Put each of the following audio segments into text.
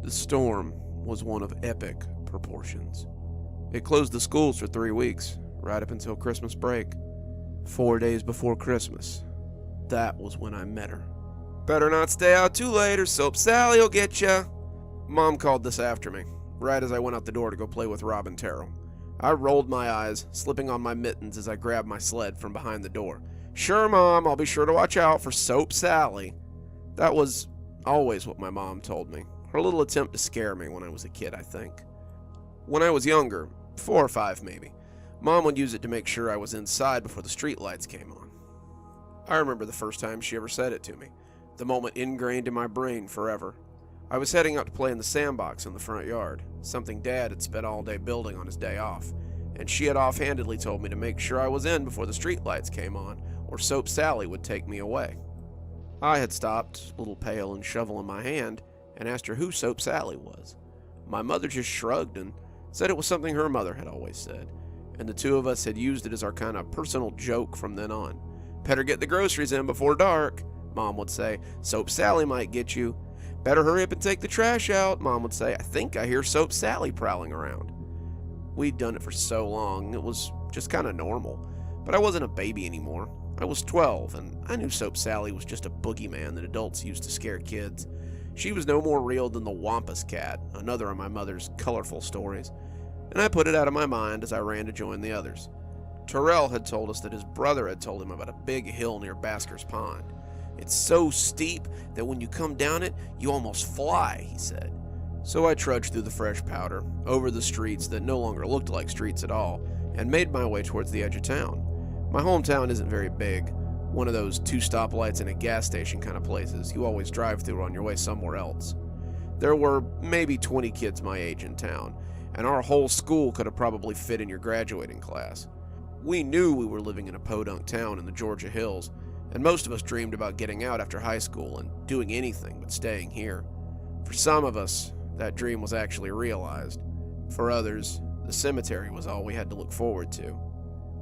The storm was one of epic proportions. It closed the schools for 3 weeks, right up until Christmas break. 4 days before Christmas, that was when I met her. "Better not stay out too late or Soap Sally will get ya." Mom called this after me, right as I went out the door to go play with Rob and Terrell. I rolled my eyes, slipping on my mittens as I grabbed my sled from behind the door. "Sure, Mom, I'll be sure to watch out for Soap Sally." That was always what my mom told me. Her little attempt to scare me when I was a kid, I think. When I was younger, 4 or 5 maybe, Mom would use it to make sure I was inside before the streetlights came on. I remember the first time she ever said it to me, the moment ingrained in my brain forever. I was heading out to play in the sandbox in the front yard, something Dad had spent all day building on his day off, and she had offhandedly told me to make sure I was in before the streetlights came on, or Soap Sally would take me away. I had stopped, little pail and shovel in my hand, and asked her who Soap Sally was. My mother just shrugged and said it was something her mother had always said, and the two of us had used it as our kind of personal joke from then on. "Better get the groceries in before dark," Mom would say. "Soap Sally might get you." "Better hurry up and take the trash out," Mom would say. "I think I hear Soap Sally prowling around." We'd done it for so long, it was just kind of normal. But I wasn't a baby anymore. I was 12, and I knew Soap Sally was just a boogeyman that adults used to scare kids. She was no more real than the Wampus Cat, another of my mother's colorful stories, and I put it out of my mind as I ran to join the others. Terrell had told us that his brother had told him about a big hill near Basker's Pond. "It's so steep that when you come down it, you almost fly," he said. So I trudged through the fresh powder, over the streets that no longer looked like streets at all, and made my way towards the edge of town. My hometown isn't very big, one of those 2 stoplights and a gas station kind of places you always drive through on your way somewhere else. There were maybe 20 kids my age in town, and our whole school could have probably fit in your graduating class. We knew we were living in a podunk town in the Georgia hills, and most of us dreamed about getting out after high school and doing anything but staying here. For some of us, that dream was actually realized. For others, the cemetery was all we had to look forward to.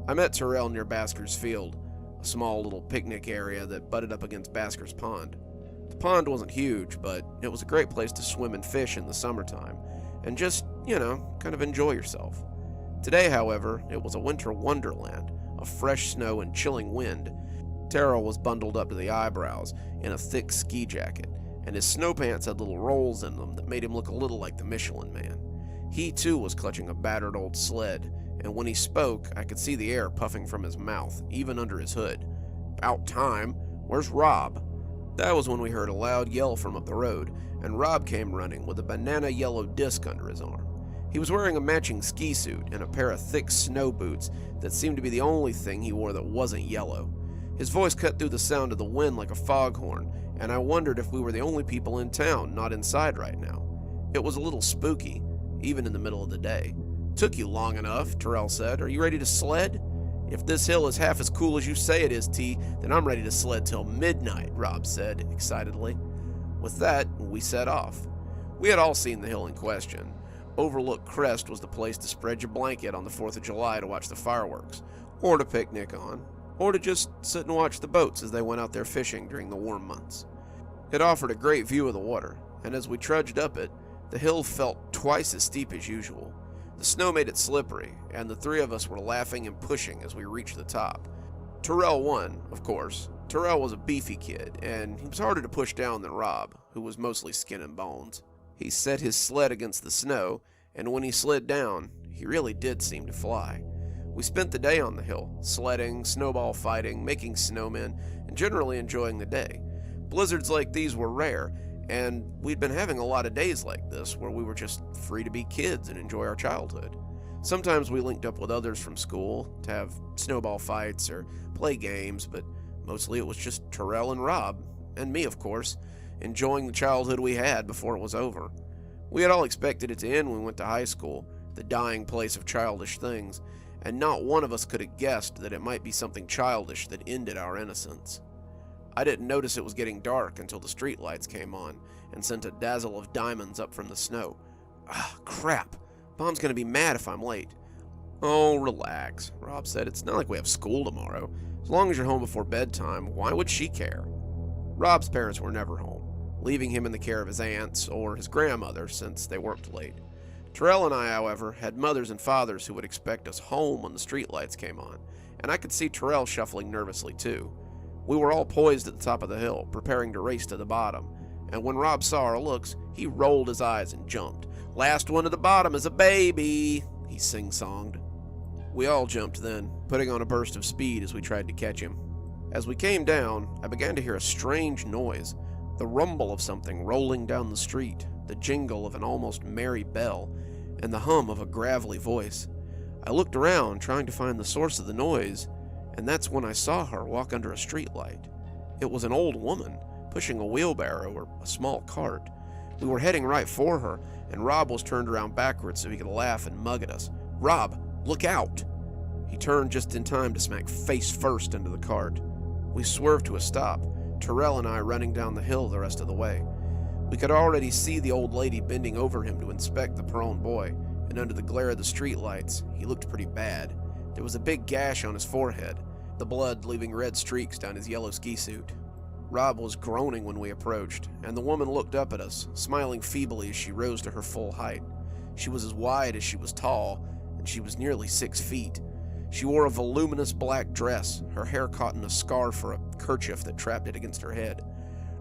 I met Terrell near Basker's Field, a small little picnic area that butted up against Basker's Pond. The pond wasn't huge, but it was a great place to swim and fish in the summertime, and just, kind of enjoy yourself. Today, however, it was a winter wonderland of fresh snow and chilling wind. Terrell was bundled up to the eyebrows in a thick ski jacket, and his snow pants had little rolls in them that made him look a little like the Michelin Man. He too was clutching a battered old sled, and when he spoke, I could see the air puffing from his mouth, even under his hood. "About time. Where's Rob?" That was when we heard a loud yell from up the road, and Rob came running with a banana yellow disc under his arm. He was wearing a matching ski suit and a pair of thick snow boots that seemed to be the only thing he wore that wasn't yellow. His voice cut through the sound of the wind like a foghorn, and I wondered if we were the only people in town not inside right now. It was a little spooky, even in the middle of the day. "Took you long enough," Terrell said. "Are you ready to sled?" "If this hill is half as cool as you say it is, T, then I'm ready to sled till midnight," Rob said excitedly. With that, we set off. We had all seen the hill in question. Overlook Crest was the place to spread your blanket on the 4th of July to watch the fireworks, or to picnic on, or to just sit and watch the boats as they went out there fishing during the warm months. It offered a great view of the water, and as we trudged up it, the hill felt twice as steep as usual. The snow made it slippery, and the 3 of us were laughing and pushing as we reached the top. Terrell won, of course. Terrell was a beefy kid, and he was harder to push down than Rob, who was mostly skin and bones. He set his sled against the snow, and when he slid down, he really did seem to fly. We spent the day on the hill, sledding, snowball fighting, making snowmen, and generally enjoying the day. Blizzards like these were rare, and we'd been having a lot of days like this where we were just free to be kids and enjoy our childhood. Sometimes we linked up with others from school to have snowball fights or play games, but mostly it was just Terrell and Rob, and me of course, enjoying the childhood we had before it was over. We had all expected it to end when we went to high school, the dying place of childish things, and not one of us could have guessed that it might be something childish that ended our innocence. I didn't notice it was getting dark until the streetlights came on and sent a dazzle of diamonds up from the snow. Ah, crap. Mom's gonna be mad if I'm late. "Oh, relax," Rob said. "It's not like we have school tomorrow. As long as you're home before bedtime, why would she care?" Rob's parents were never home. leaving him in the care of his aunts or his grandmother since they worked late. Terrell and I, however, had mothers and fathers who would expect us home when the streetlights came on, and I could see Terrell shuffling nervously too. We were all poised at the top of the hill, preparing to race to the bottom, and when Rob saw our looks, he rolled his eyes and jumped. "Last one to the bottom is a baby," he sing-songed. We all jumped then, putting on a burst of speed as we tried to catch him. As we came down, I began to hear a strange noise, the rumble of something rolling down the street, the jingle of an almost merry bell, and the hum of a gravelly voice. I looked around, trying to find the source of the noise, and that's when I saw her walk under a streetlight. It was an old woman, pushing a wheelbarrow or a small cart. We were heading right for her, and Rob was turned around backwards so he could laugh and mug at us. "Rob, look out!" He turned just in time to smack face first into the cart. We swerved to a stop, Terrell and I running down the hill the rest of the way. We could already see the old lady bending over him to inspect the prone boy, and under the glare of the streetlights, he looked pretty bad. There was a big gash on his forehead, the blood leaving red streaks down his yellow ski suit. Rob was groaning when we approached, and the woman looked up at us, smiling feebly as she rose to her full height. She was as wide as she was tall, and she was nearly 6 feet. She wore a voluminous black dress, her hair caught in a scarf or a kerchief that trapped it against her head.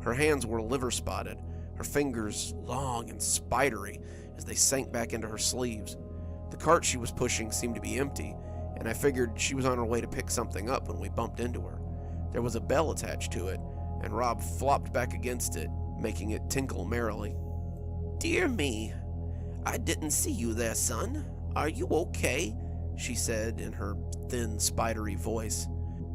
Her hands were liver-spotted, her fingers long and spidery as they sank back into her sleeves. The cart she was pushing seemed to be empty, and I figured she was on her way to pick something up when we bumped into her. There was a bell attached to it, and Rob flopped back against it, making it tinkle merrily. "Dear me, I didn't see you there, son. Are you okay?" she said in her thin, spidery voice.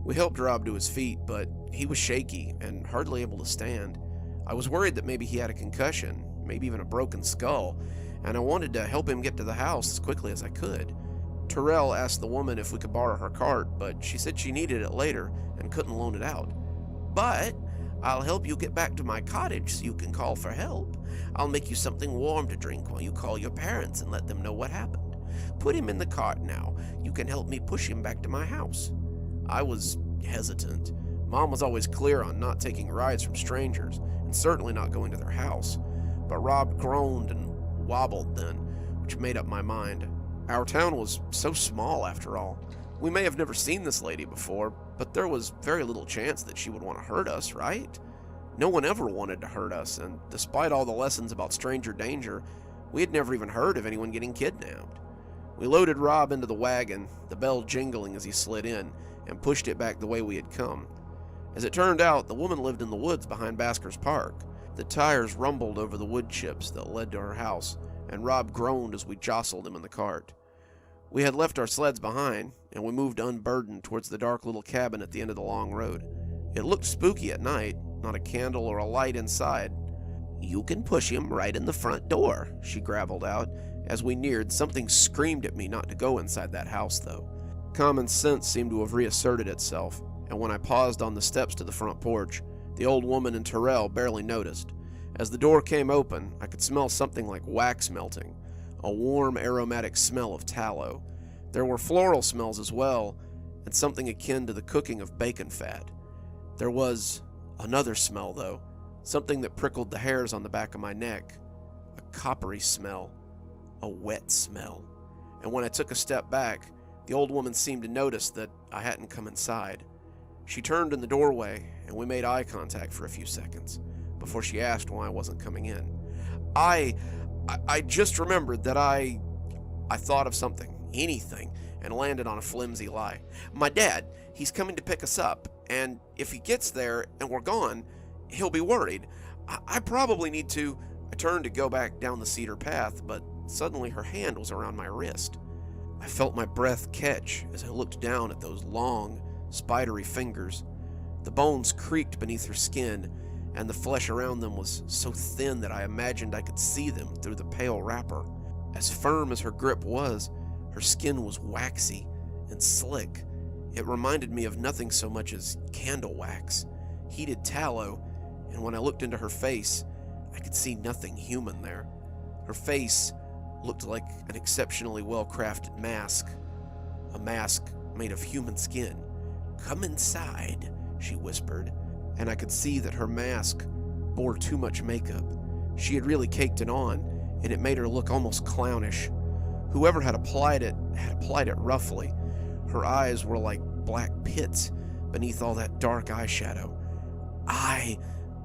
We helped Rob to his feet, but he was shaky and hardly able to stand. I was worried that maybe he had a concussion, maybe even a broken skull, and I wanted to help him get to the house as quickly as I could. Terrell asked the woman if we could borrow her cart, but she said she needed it later and couldn't loan it out. "But I'll help you get back to my cottage so you can call for help. I'll make you something warm to drink while you call your parents and let them know what happened. Put him in the cart now. You can help me push him back to my house." I was hesitant. Mom was always clear on not taking rides from strangers, and certainly not going to their house. But Rob groaned and wobbled then, which made up my mind. Our town was so small after all. We may have never seen this lady before, but there was very little chance that she would want to hurt us, right? No one ever wanted to hurt us, and despite all the lessons about stranger danger, we had never even heard of anyone getting kidnapped. We loaded Rob into the wagon, the bell jingling as he slid in, and pushed it back the way we had come. As it turned out, the woman lived in the woods behind Basker's Park. The tires rumbled over the wood chips that led to her house, and Rob groaned as we jostled him in the cart. We had left our sleds behind, and we moved unburdened towards the dark little cabin at the end of the long road. It looked spooky at night, not a candle or a light inside. "You can push him right in the front door," she gravelled out. As we neared, something screamed at me not to go inside that house, though. Common sense seemed to have reasserted itself, and when I paused on the steps to the front porch, the old woman and Terrell barely noticed. As the door came open, I could smell something like wax melting, a warm, aromatic smell of tallow. There were floral smells as well, and something akin to the cooking of bacon fat. There was another smell, though, something that prickled the hairs on the back of my neck, a coppery smell, a wet smell. And when I took a step back, the old woman seemed to notice that I hadn't come inside. She turned in the doorway, and we made eye contact for a few seconds before she asked why I wasn't coming in. I just remembered that I thought of something, anything, and landed on a flimsy lie. "My dad, he's coming to pick us up, and if he gets there and we're gone, he'll be worried. I probably need to..." I turned to go back down the cedar path, but suddenly her hand was around my wrist. I felt my breath catch as I looked down at those long, spidery fingers. The bones creaked beneath her skin, and the flesh around them was so thin that I imagined I could see them through the pale wrapper. As firm as her grip was, her skin was waxy and slick. It reminded me of nothing so much as candle wax, heated tallow, and when I looked into her face, I could see nothing human there. Her face looked like an exceptionally well-crafted mask, a mask made of human skin. "Come inside," she whispered, and I could see that her mask bore too much makeup. She had really caked it on, and it made her look almost clownish. Whoever had applied it roughly. Her eyes were like black pits beneath all that dark eyeshadow. I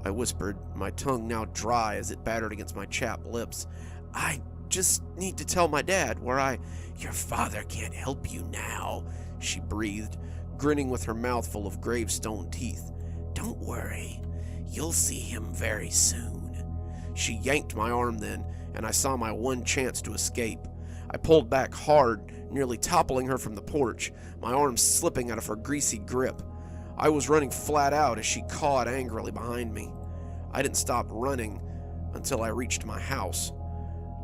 whispered, my tongue now dry as it battered against my chapped lips. I just need to tell my dad Your father can't help you now, she breathed, grinning with her mouth full of gravestone teeth. Don't worry, you'll see him very soon. She yanked my arm then, and I saw my one chance to escape. I pulled back hard, nearly toppling her from the porch, my arms slipping out of her greasy grip. I was running flat out as she cawed angrily behind me. I didn't stop running until I reached my house.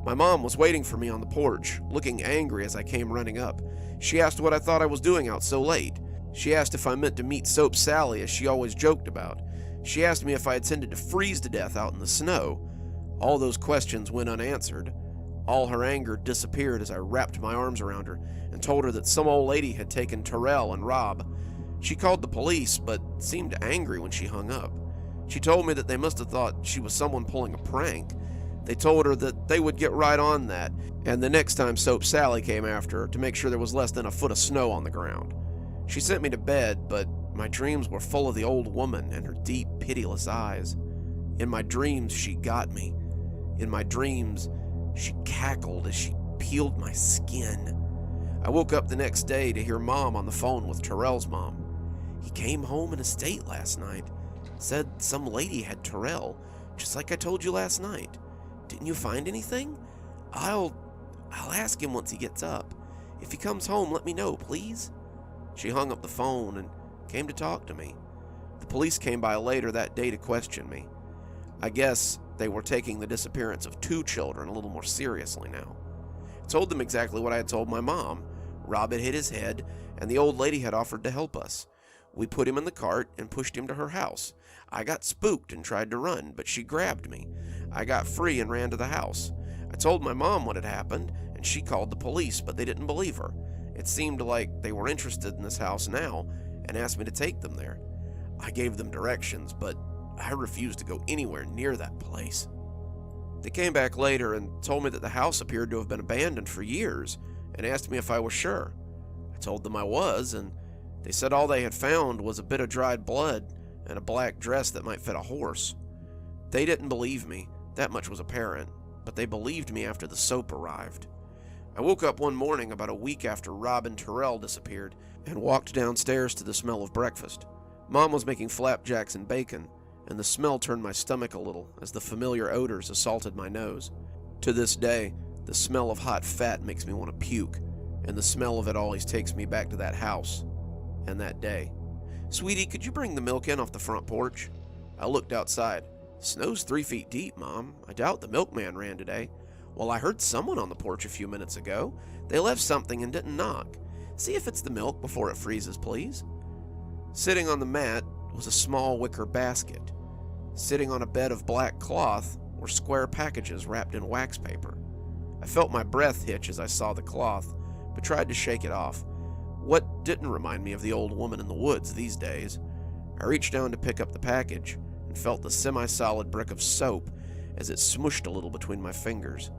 My mom was waiting for me on the porch, looking angry as I came running up. She asked what I thought I was doing out so late. She asked if I meant to meet Soap Sally, as she always joked about. She asked me if I intended to freeze to death out in the snow. All those questions went unanswered. All her anger disappeared as I wrapped my arms around her and told her that some old lady had taken Terrell and Rob. She called the police, but seemed angry when she hung up. She told me that they must have thought she was someone pulling a prank. They told her that they would get right on that, and the next time Soap Sally came after her to make sure there was less than a foot of snow on the ground. She sent me to bed, but my dreams were full of the old woman and her deep, pitiless eyes. In my dreams, she got me. In my dreams, she cackled as she peeled my skin. I woke up the next day to hear Mom on the phone with Terrell's mom. He came home in a state last night. Said some lady had Terrell, just like I told you last night. Didn't you find anything? I'll ask him once he gets up. If he comes home, let me know, please. She hung up the phone and came to talk to me. The police came by later that day to question me. I guess they were taking the disappearance of 2 children a little more seriously now. I told them exactly what I had told my mom. Rob had hit his head, and the old lady had offered to help us. We put him in the cart and pushed him to her house. I got spooked and tried to run, but she grabbed me. I got free and ran to the house. I told my mom what had happened, and she called the police, but they didn't believe her. It seemed like they were interested in this house now and asked me to take them there. I gave them directions, but I refused to go anywhere near that place. They came back later and told me that the house appeared to have been abandoned for years and asked me if I was sure. I told them I was, and they said all they had found was a bit of dried blood and a black dress that might fit a horse. They didn't believe me, that much was apparent, but they believed me after the soap arrived. I woke up one morning about a week after Rob and Terrell disappeared and walked downstairs to the smell of breakfast. Mom was making flapjacks and bacon, and the smell turned my stomach a little as the familiar odors assaulted my nose. To this day, the smell of hot fat makes me want to puke, and the smell of it always takes me back to that house and that day. Sweetie, could you bring the milk in off the front porch? I looked outside. Snow's 3 feet deep, Mom. I doubt the milkman ran today. Well, I heard someone on the porch a few minutes ago. They left something and didn't knock. See if it's the milk before it freezes, please. Sitting on the mat was a small wicker basket. Sitting on a bed of black cloth were square packages wrapped in wax paper. I felt my breath hitch as I saw the cloth, but tried to shake it off. What didn't remind me of the old woman in the woods these days? I reached down to pick up the package and felt the semi-solid brick of soap as it smushed a little between my fingers.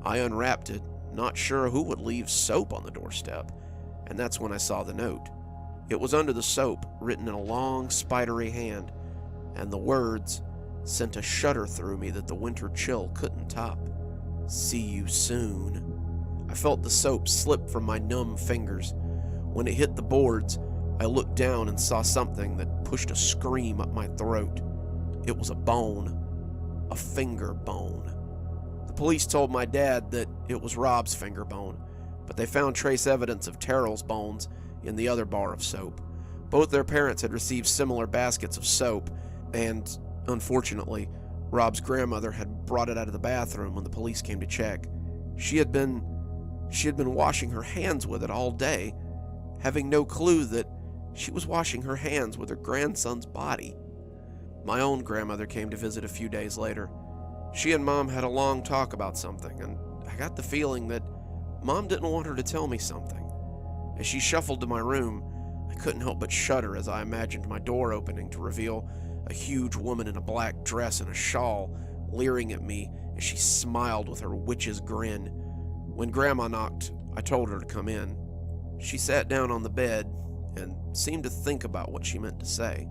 I unwrapped it, not sure who would leave soap on the doorstep, and that's when I saw the note. It was under the soap, written in a long, spidery hand, and the words sent a shudder through me that the winter chill couldn't top. See you soon. I felt the soap slip from my numb fingers. When it hit the boards, I looked down and saw something that pushed a scream up my throat. It was a bone. A finger bone. The police told my dad that it was Rob's finger bone, but they found trace evidence of Terrell's bones in the other bar of soap. Both their parents had received similar baskets of soap, and, unfortunately, Rob's grandmother had brought it out of the bathroom when the police came to check. She had been washing her hands with it all day, having no clue that she was washing her hands with her grandson's body. My own grandmother came to visit a few days later. She and Mom had a long talk about something, and I got the feeling that Mom didn't want her to tell me something. As she shuffled to my room, I couldn't help but shudder as I imagined my door opening to reveal a huge woman in a black dress and a shawl, leering at me as she smiled with her witch's grin. When Grandma knocked, I told her to come in. She sat down on the bed and seemed to think about what she meant to say.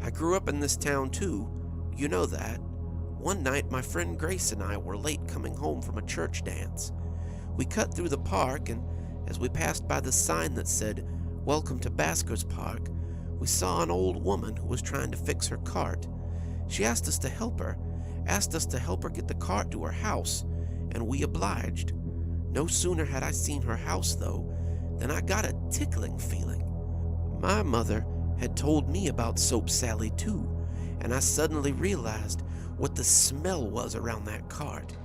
"I grew up in this town too, you know that. One night my friend Grace and I were late coming home from a church dance. We cut through the park, and as we passed by the sign that said, 'Welcome to Basker's Park,' we saw an old woman who was trying to fix her cart. She asked us to help her get the cart to her house, and we obliged. No sooner had I seen her house, though, than I got a tickling feeling. My mother had told me about Soap Sally too, and I suddenly realized what the smell was around that cart.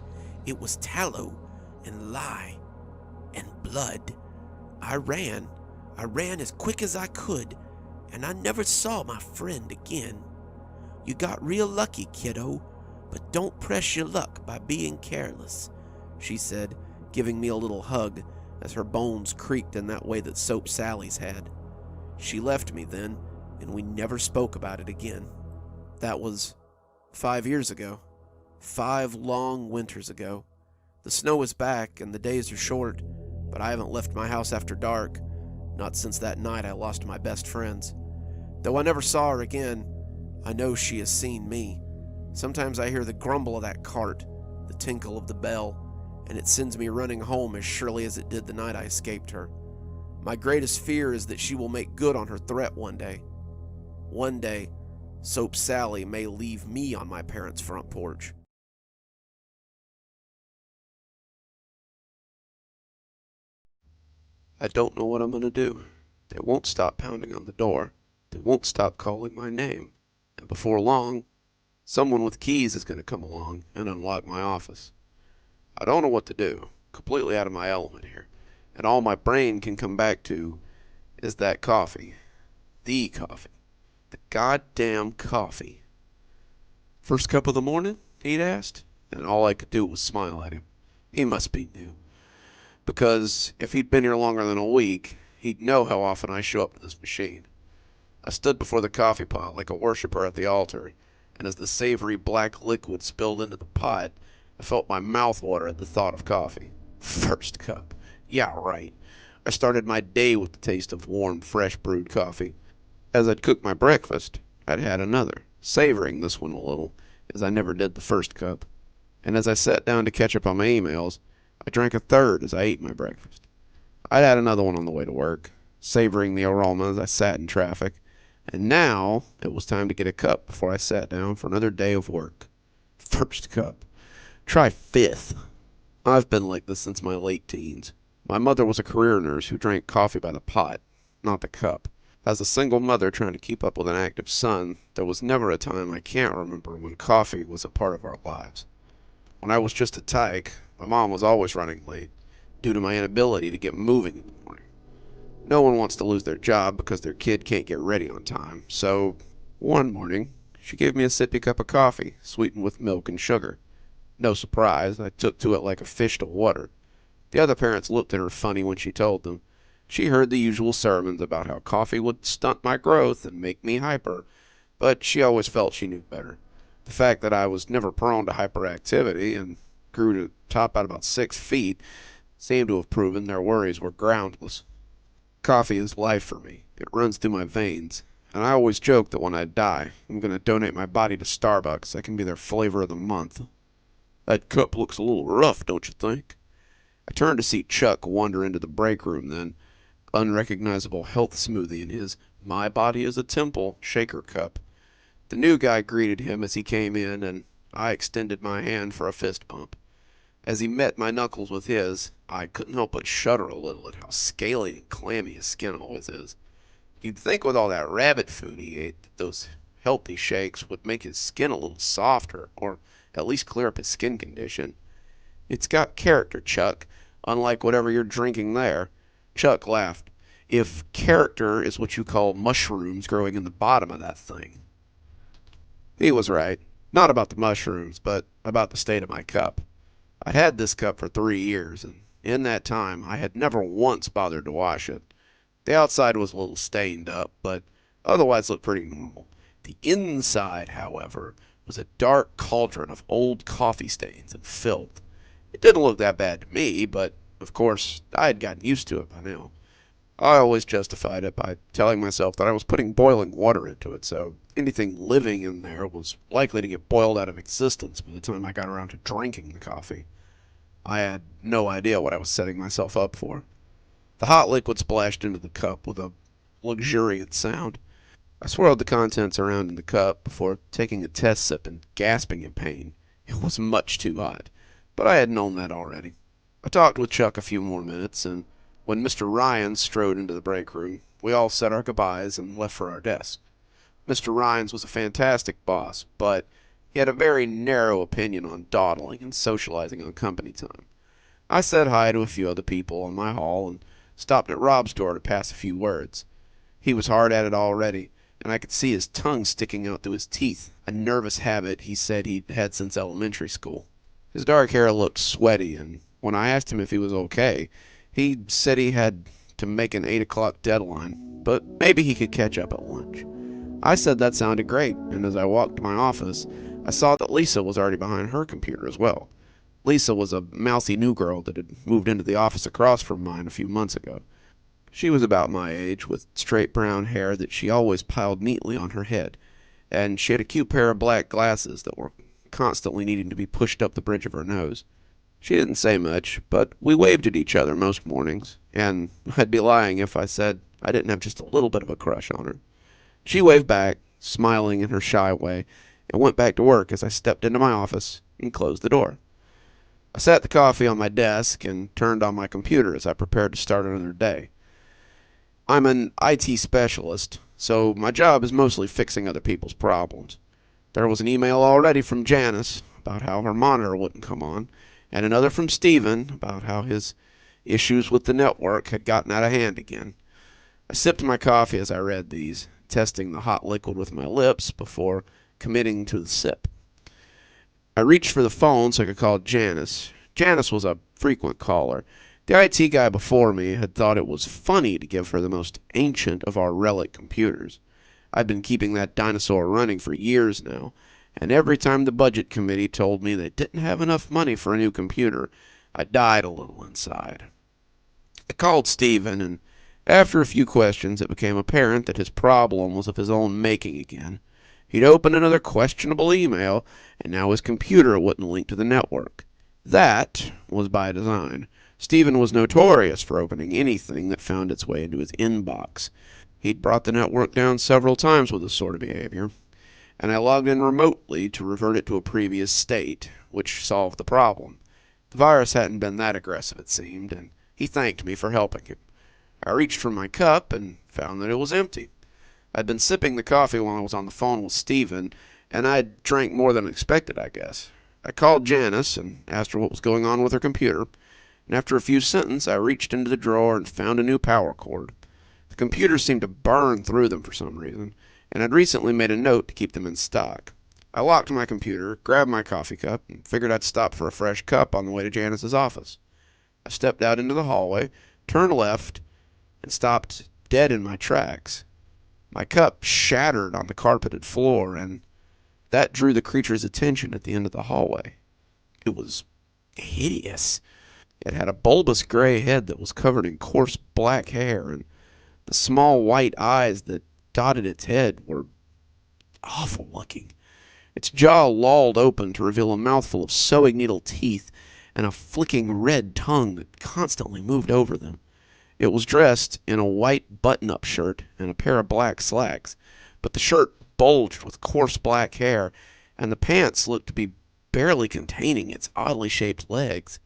It was tallow and lye and blood. I ran as quick as I could, and I never saw my friend again. You got real lucky, kiddo, but don't press your luck by being careless," she said, giving me a little hug as her bones creaked in that way that Soap Sally's had. She left me then, and we never spoke about it again. That was 5 years ago. 5 long winters ago. The snow is back and the days are short, but I haven't left my house after dark, not since that night I lost my best friends. Though I never saw her again, I know she has seen me. Sometimes I hear the grumble of that cart, the tinkle of the bell, and it sends me running home as surely as it did the night I escaped her. My greatest fear is that she will make good on her threat one day. One day, Soap Sally may leave me on my parents' front porch. I don't know what I'm going to do. They won't stop pounding on the door. They won't stop calling my name. And before long, someone with keys is going to come along and unlock my office. I don't know what to do. Completely out of my element here. And all my brain can come back to is that coffee. The coffee. The goddamn coffee. "First cup of the morning?" he'd asked, and all I could do was smile at him. He must be new. Because if he'd been here longer than a week, he'd know how often I show up to this machine. I stood before the coffee pot like a worshiper at the altar, and as the savory black liquid spilled into the pot, I felt my mouth water at the thought of coffee. First cup. Yeah, right. I started my day with the taste of warm, fresh brewed coffee. As I'd cooked my breakfast, I'd had another, savoring this one a little, as I never did the first cup. And as I sat down to catch up on my emails, I drank a third as I ate my breakfast. I'd had another one on the way to work, savoring the aroma as I sat in traffic, and now it was time to get a cup before I sat down for another day of work. First cup. Try fifth. I've been like this since my late teens. My mother was a career nurse who drank coffee by the pot, not the cup. As a single mother trying to keep up with an active son, there was never a time I can't remember when coffee was a part of our lives. When I was just a tyke, my mom was always running late, due to my inability to get moving in the morning. No one wants to lose their job because their kid can't get ready on time, so one morning, she gave me a sippy cup of coffee, sweetened with milk and sugar. No surprise, I took to it like a fish to water. The other parents looked at her funny when she told them. She heard the usual sermons about how coffee would stunt my growth and make me hyper, but she always felt she knew better. The fact that I was never prone to hyperactivity and grew to top out about 6 feet seemed to have proven their worries were groundless. Coffee is life for me. It runs through my veins, and I always joke that when I die, I'm going to donate my body to Starbucks. I can be their flavor of the month. That cup looks a little rough, don't you think? I turned to see Chuck wander into the break room then, unrecognizable health smoothie in his "My Body is a Temple" shaker cup. The new guy greeted him as he came in, and I extended my hand for a fist bump. As he met my knuckles with his, I couldn't help but shudder a little at how scaly and clammy his skin always is. You'd think with all that rabbit food he ate that those healthy shakes would make his skin a little softer, or at least clear up his skin condition. It's got character, Chuck, unlike whatever you're drinking there. Chuck laughed. If character is what you call mushrooms growing in the bottom of that thing. He was right. Not about the mushrooms, but about the state of my cup. I'd had this cup for 3 years, and in that time I had never once bothered to wash it. The outside was a little stained up, but otherwise looked pretty normal. The inside, however, was a dark cauldron of old coffee stains and filth. It didn't look that bad to me, but, of course, I had gotten used to it by now. I always justified it by telling myself that I was putting boiling water into it, so anything living in there was likely to get boiled out of existence by the time I got around to drinking the coffee. I had no idea what I was setting myself up for. The hot liquid splashed into the cup with a luxuriant sound. I swirled the contents around in the cup before taking a test sip and gasping in pain. It was much too hot, but I had known that already. I talked with Chuck a few more minutes, and when Mr. Ryan strode into the break room, we all said our goodbyes and left for our desks. Mr. Ryan's was a fantastic boss, but he had a very narrow opinion on dawdling and socializing on company time. I said hi to a few other people in my hall and stopped at Rob's door to pass a few words. He was hard at it already, and I could see his tongue sticking out through his teeth, a nervous habit he said he'd had since elementary school. His dark hair looked sweaty, and when I asked him if he was okay, he said he had to make an 8 o'clock deadline, but maybe he could catch up at lunch. I said that sounded great, and as I walked to my office, I saw that Lisa was already behind her computer as well. Lisa was a mousy new girl that had moved into the office across from mine a few months ago. She was about my age, with straight brown hair that she always piled neatly on her head, and she had a cute pair of black glasses that were constantly needing to be pushed up the bridge of her nose. She didn't say much, but we waved at each other most mornings, and I'd be lying if I said I didn't have just a little bit of a crush on her. She waved back, smiling in her shy way, and went back to work as I stepped into my office and closed the door. I sat the coffee on my desk and turned on my computer as I prepared to start another day. I'm an IT specialist, so my job is mostly fixing other people's problems. There was an email already from Janice about how her monitor wouldn't come on, and another from Steven about how his issues with the network had gotten out of hand again. I sipped my coffee as I read these, testing the hot liquid with my lips before committing to the sip. I reached for the phone so I could call Janice. Janice was a frequent caller. The IT guy before me had thought it was funny to give her the most ancient of our relic computers. I'd been keeping that dinosaur running for years now, and every time the budget committee told me they didn't have enough money for a new computer, I died a little inside. I called Steven, and after a few questions it became apparent that his problem was of his own making again. He'd opened another questionable email, and now his computer wouldn't link to the network. That was by design. Steven was notorious for opening anything that found its way into his inbox. He'd brought the network down several times with this sort of behavior, and I logged in remotely to revert it to a previous state, which solved the problem. The virus hadn't been that aggressive, it seemed, and he thanked me for helping him. I reached for my cup and found that it was empty. I'd been sipping the coffee while I was on the phone with Steven, and I'd drank more than expected, I guess. I called Janice and asked her what was going on with her computer, and after a few sentences I reached into the drawer and found a new power cord. The computer seemed to burn through them for some reason, and I'd recently made a note to keep them in stock. I locked my computer, grabbed my coffee cup, and figured I'd stop for a fresh cup on the way to Janice's office. I stepped out into the hallway, turned left, and stopped dead in my tracks. My cup shattered on the carpeted floor, and that drew the creature's attention at the end of the hallway. It was hideous. It had a bulbous gray head that was covered in coarse black hair, and the small white eyes that dotted its head were awful looking. Its jaw lolled open to reveal a mouthful of sewing needle teeth and a flicking red tongue that constantly moved over them. It was dressed in a white button-up shirt and a pair of black slacks, but the shirt bulged with coarse black hair, and the pants looked to be barely containing its oddly shaped legs.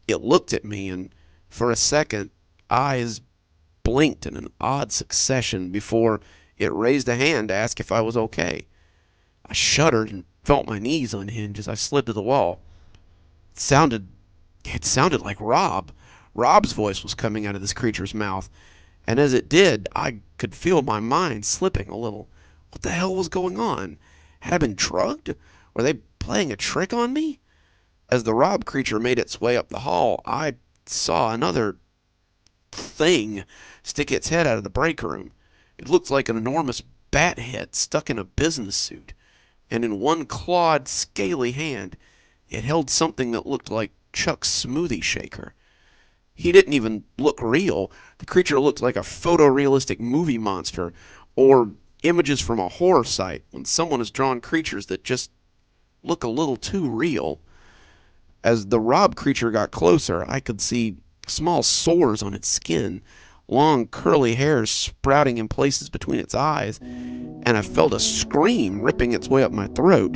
It looked at me, and for a second, eyes blinked in an odd succession before it raised a hand to ask if I was okay. I shuddered and felt my knees unhinge as I slid to the wall. It sounded like Rob. Rob's voice was coming out of this creature's mouth, and as it did, I could feel my mind slipping a little. What the hell was going on? Had I been drugged? Were they playing a trick on me? As the Rob creature made its way up the hall, I saw another thing stick its head out of the break room. It looked like an enormous bat head stuck in a business suit, and in one clawed, scaly hand it held something that looked like Chuck's smoothie shaker. He didn't even look real. The creature looked like a photorealistic movie monster, or images from a horror site when someone has drawn creatures that just look a little too real. As the rob creature got closer, I could see small sores on its skin, long curly hairs sprouting in places between its eyes, and I felt a scream ripping its way up my throat.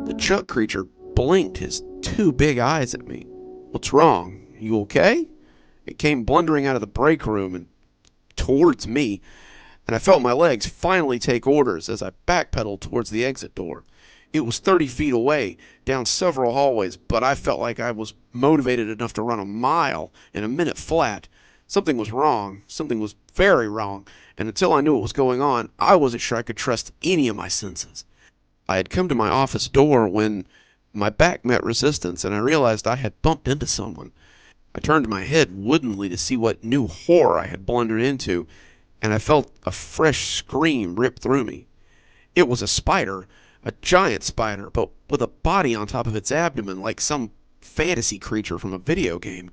The Chuck creature blinked his two big eyes at me. "What's wrong? You okay?" It came blundering out of the break room and towards me, and I felt my legs finally take orders as I backpedaled towards the exit door. It was 30 feet away, down several hallways, but I felt like I was motivated enough to run a mile in a minute flat. Something was wrong. Something was very wrong, and until I knew what was going on, I wasn't sure I could trust any of my senses. I had come to my office door when my back met resistance, and I realized I had bumped into someone. I turned my head woodenly to see what new horror I had blundered into, and I felt a fresh scream rip through me. It was a spider, a giant spider, but with a body on top of its abdomen like some fantasy creature from a video game.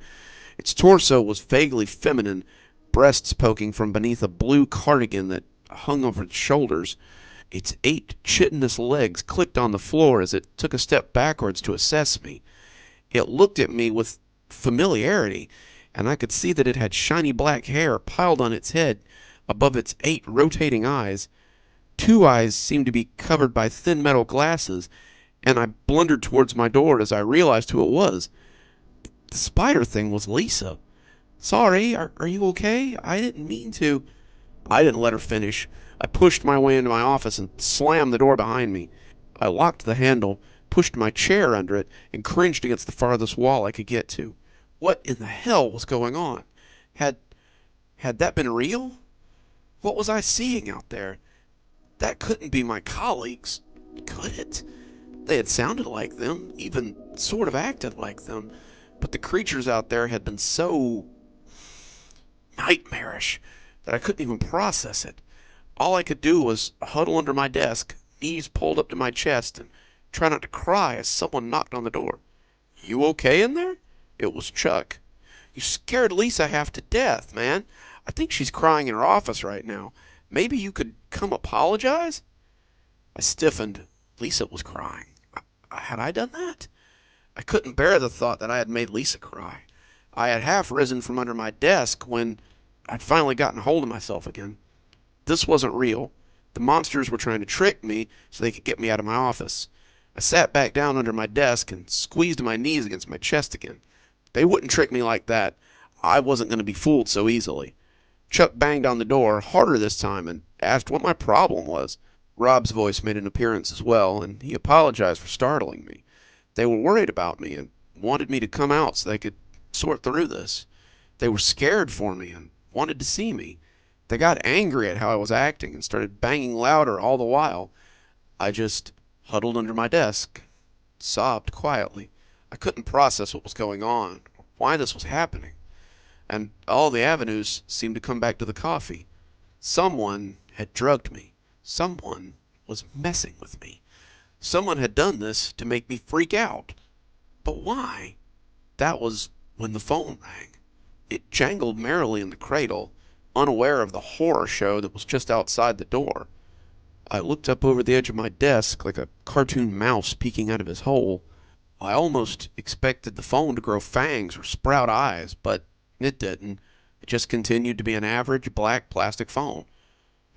Its torso was vaguely feminine, breasts poking from beneath a blue cardigan that hung over its shoulders. Its 8 chitinous legs clicked on the floor as it took a step backwards to assess me. It looked at me with familiarity, and I could see that it had shiny black hair piled on its head above its 8 rotating eyes. 2 eyes seemed to be covered by thin metal glasses, and I blundered towards my door as I realized who it was. The spider thing was Lisa. "Sorry, are you okay? I didn't mean to." I didn't let her finish. I pushed my way into my office and slammed the door behind me. I locked the handle, pushed my chair under it, and cringed against the farthest wall I could get to. What in the hell was going on? Had that been real? What was I seeing out there? That couldn't be my colleagues, could it? They had sounded like them, even sort of acted like them, but the creatures out there had been so nightmarish that I couldn't even process it. All I could do was huddle under my desk, knees pulled up to my chest, and try not to cry as someone knocked on the door. "You okay in there?" It was Chuck. "You scared Lisa half to death, man. I think she's crying in her office right now. Maybe you could come apologize?" I stiffened. Lisa was crying. Had I done that? I couldn't bear the thought that I had made Lisa cry. I had half risen from under my desk when I'd finally gotten hold of myself again. This wasn't real. The monsters were trying to trick me so they could get me out of my office. I sat back down under my desk and squeezed my knees against my chest again. They wouldn't trick me like that. I wasn't going to be fooled so easily. Chuck banged on the door, harder this time, and asked what my problem was. Rob's voice made an appearance as well, and he apologized for startling me. They were worried about me and wanted me to come out so they could sort through this. They were scared for me and wanted to see me. They got angry at how I was acting and started banging louder all the while. I just huddled under my desk, sobbed quietly. I couldn't process what was going on, or why this was happening. And all the avenues seemed to come back to the coffee. Someone had drugged me. Someone was messing with me. Someone had done this to make me freak out. But why? That was when the phone rang. It jangled merrily in the cradle, unaware of the horror show that was just outside the door. I looked up over the edge of my desk like a cartoon mouse peeking out of his hole. I almost expected the phone to grow fangs or sprout eyes, but it didn't. It just continued to be an average black plastic phone.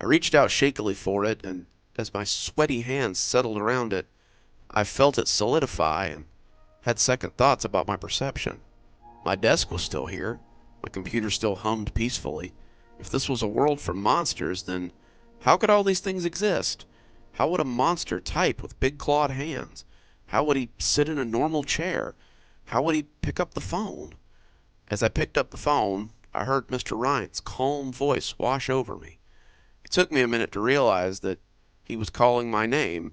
I reached out shakily for it, and as my sweaty hands settled around it, I felt it solidify and had second thoughts about my perception. My desk was still here. My computer still hummed peacefully. If this was a world for monsters, then how could all these things exist? How would a monster type with big clawed hands? How would he sit in a normal chair? How would he pick up the phone? As I picked up the phone, I heard Mr. Ryan's calm voice wash over me. It took me a minute to realize that he was calling my name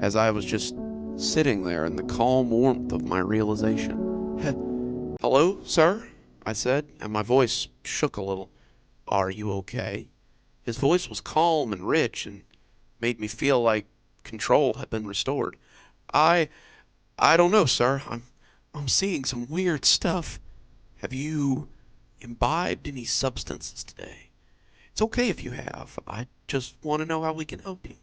as I was just sitting there in the calm warmth of my realization. "Hello, sir?" I said, and my voice shook a little. "Are you okay?" His voice was calm and rich, and made me feel like control had been restored. I I don't know, sir. I'm seeing some weird stuff. Have you imbibed any substances today? It's okay if you have. I just want to know how we can help you.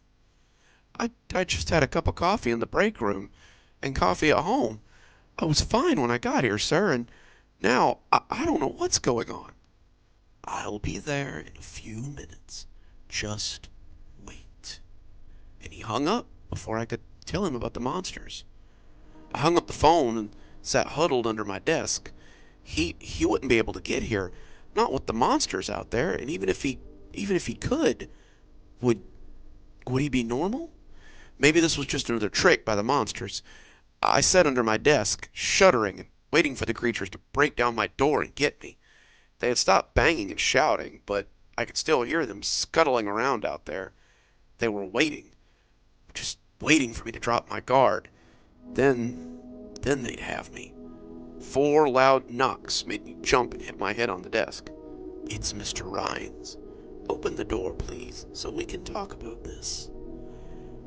I just had a cup of coffee in the break room and coffee at home. I was fine when I got here, sir, and now I don't know what's going on. I'll be there in a few minutes. Just wait. And he hung up before I could tell him about the monsters. I hung up the phone and sat huddled under my desk. He wouldn't be able to get here, not with the monsters out there, and even if he could, would would he be normal? Maybe this was just another trick by the monsters. I sat under my desk, shuddering and waiting for the creatures to break down my door and get me. They had stopped banging and shouting, but I could still hear them scuttling around out there. They were waiting, just waiting for me to drop my guard. Then they'd have me. 4 loud knocks made me jump and hit my head on the desk. It's Mr. Rhines. Open the door, please, so we can talk about this.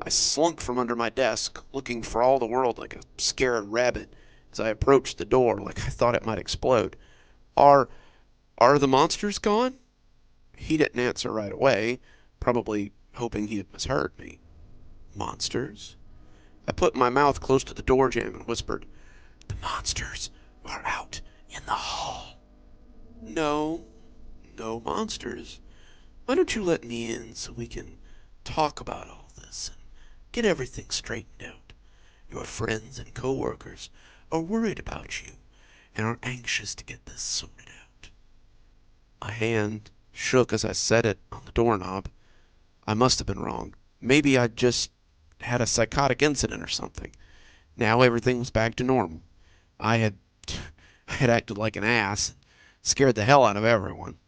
I slunk from under my desk, looking for all the world like a scared rabbit as I approached the door like I thought it might explode. Are the monsters gone? He didn't answer right away, probably hoping he had misheard me. Monsters? I put my mouth close to the door jamb and whispered, The monsters are out in the hall. No monsters. Why don't you let me in so we can talk about all this and get everything straightened out? Your friends and co-workers are worried about you and are anxious to get this sorted out. My hand shook as I set it on the doorknob. I must have been wrong. Maybe I'd just had a psychotic incident or something. Now everything was back to normal. I had acted like an ass, scared the hell out of everyone.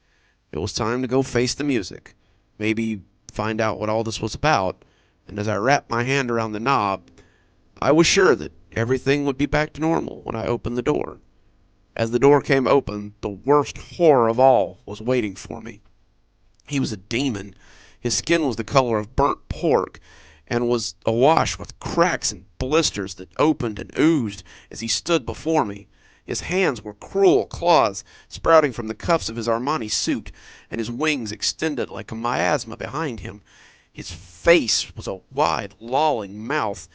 It was time to go face the music, maybe find out what all this was about, and as I wrapped my hand around the knob, I was sure that everything would be back to normal when I opened the door. As the door came open, the worst horror of all was waiting for me. He was a demon. His skin was the color of burnt pork, and was awash with cracks and blisters that opened and oozed as he stood before me. His hands were cruel claws sprouting from the cuffs of his Armani suit, and his wings extended like a miasma behind him. His face was a wide, lolling mouth,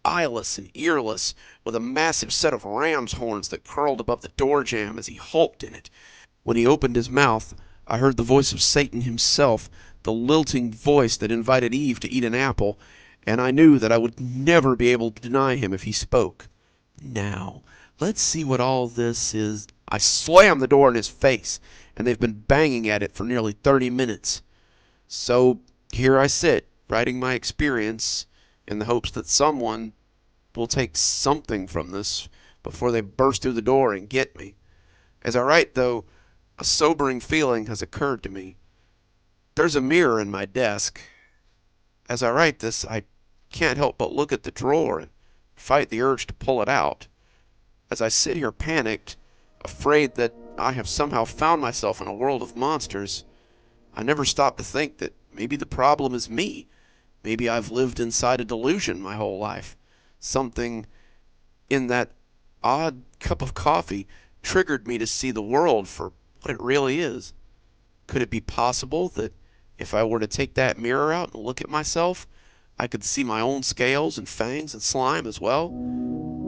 eyeless and earless, with a massive set of ram's horns that curled above the door jamb as he hulked in it. When he opened his mouth, I heard the voice of Satan himself, the lilting voice that invited Eve to eat an apple, and I knew that I would never be able to deny him if he spoke. Now, let's see what all this is. I slammed the door in his face, and they've been banging at it for nearly 30 minutes. So here I sit, writing my experience, in the hopes that someone will take something from this before they burst through the door and get me. As I write, though, a sobering feeling has occurred to me. There's a mirror in my desk. As I write this, I can't help but look at the drawer and fight the urge to pull it out. As I sit here panicked, afraid that I have somehow found myself in a world of monsters, I never stop to think that maybe the problem is me. Maybe I've lived inside a delusion my whole life. Something in that odd cup of coffee triggered me to see the world for what it really is. Could it be possible that if I were to take that mirror out and look at myself, I could see my own scales and fangs and slime as well?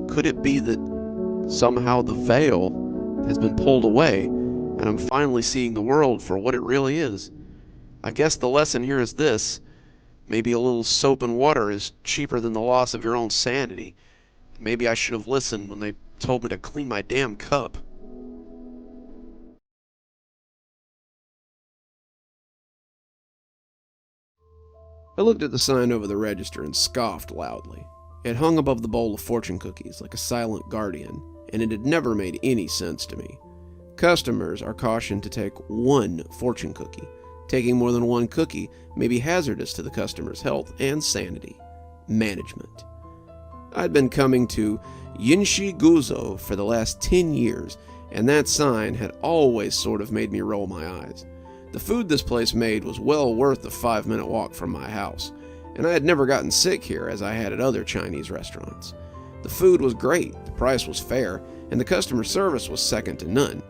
Could it be that somehow the veil has been pulled away and I'm finally seeing the world for what it really is? I guess the lesson here is this. Maybe a little soap and water is cheaper than the loss of your own sanity. Maybe I should have listened when they told me to clean my damn cup. I looked at the sign over the register and scoffed loudly. It hung above the bowl of fortune cookies like a silent guardian, and it had never made any sense to me. Customers are cautioned to take 1 fortune cookie. Taking more than 1 cookie may be hazardous to the customer's health and sanity. Management. I'd been coming to Yinshi Guzo for the last 10 years, and that sign had always sort of made me roll my eyes. The food this place made was well worth the 5-minute walk from my house, and I had never gotten sick here as I had at other Chinese restaurants. The food was great, the price was fair, and the customer service was second to none.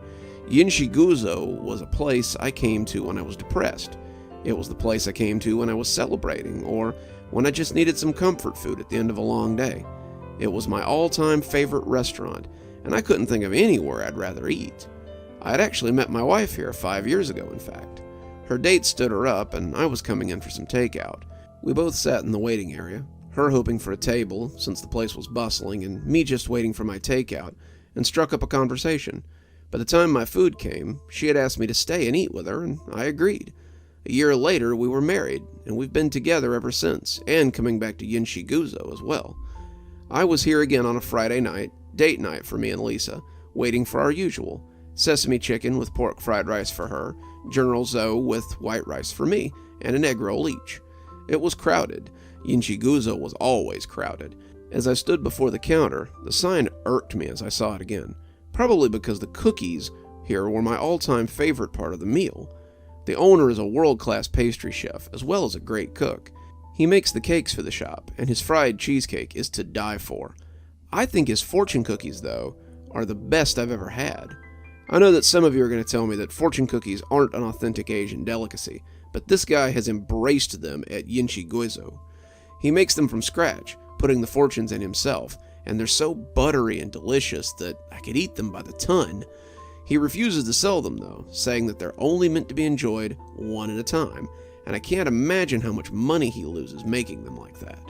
Yinshiguzo was a place I came to when I was depressed. It was the place I came to when I was celebrating, or when I just needed some comfort food at the end of a long day. It was my all-time favorite restaurant, and I couldn't think of anywhere I'd rather eat. I had actually met my wife here 5 years ago, in fact. Her date stood her up, and I was coming in for some takeout. We both sat in the waiting area, her hoping for a table, since the place was bustling, and me just waiting for my takeout, and struck up a conversation. By the time my food came, she had asked me to stay and eat with her, and I agreed. A year later, we were married, and we've been together ever since, and coming back to Yinshiguzo as well. I was here again on a Friday night, date night for me and Lisa, waiting for our usual. Sesame chicken with pork fried rice for her, General Tso with white rice for me, and an egg roll each. It was crowded. Yinshiguzo was always crowded. As I stood before the counter, the sign irked me as I saw it again, probably because the cookies here were my all-time favorite part of the meal. The owner is a world-class pastry chef, as well as a great cook. He makes the cakes for the shop, and his fried cheesecake is to die for. I think his fortune cookies, though, are the best I've ever had. I know that some of you are going to tell me that fortune cookies aren't an authentic Asian delicacy, but this guy has embraced them at Yinshiguzo. He makes them from scratch, putting the fortunes in himself, and they're so buttery and delicious that I could eat them by the ton. He refuses to sell them, though, saying that they're only meant to be enjoyed one at a time, and I can't imagine how much money he loses making them like that.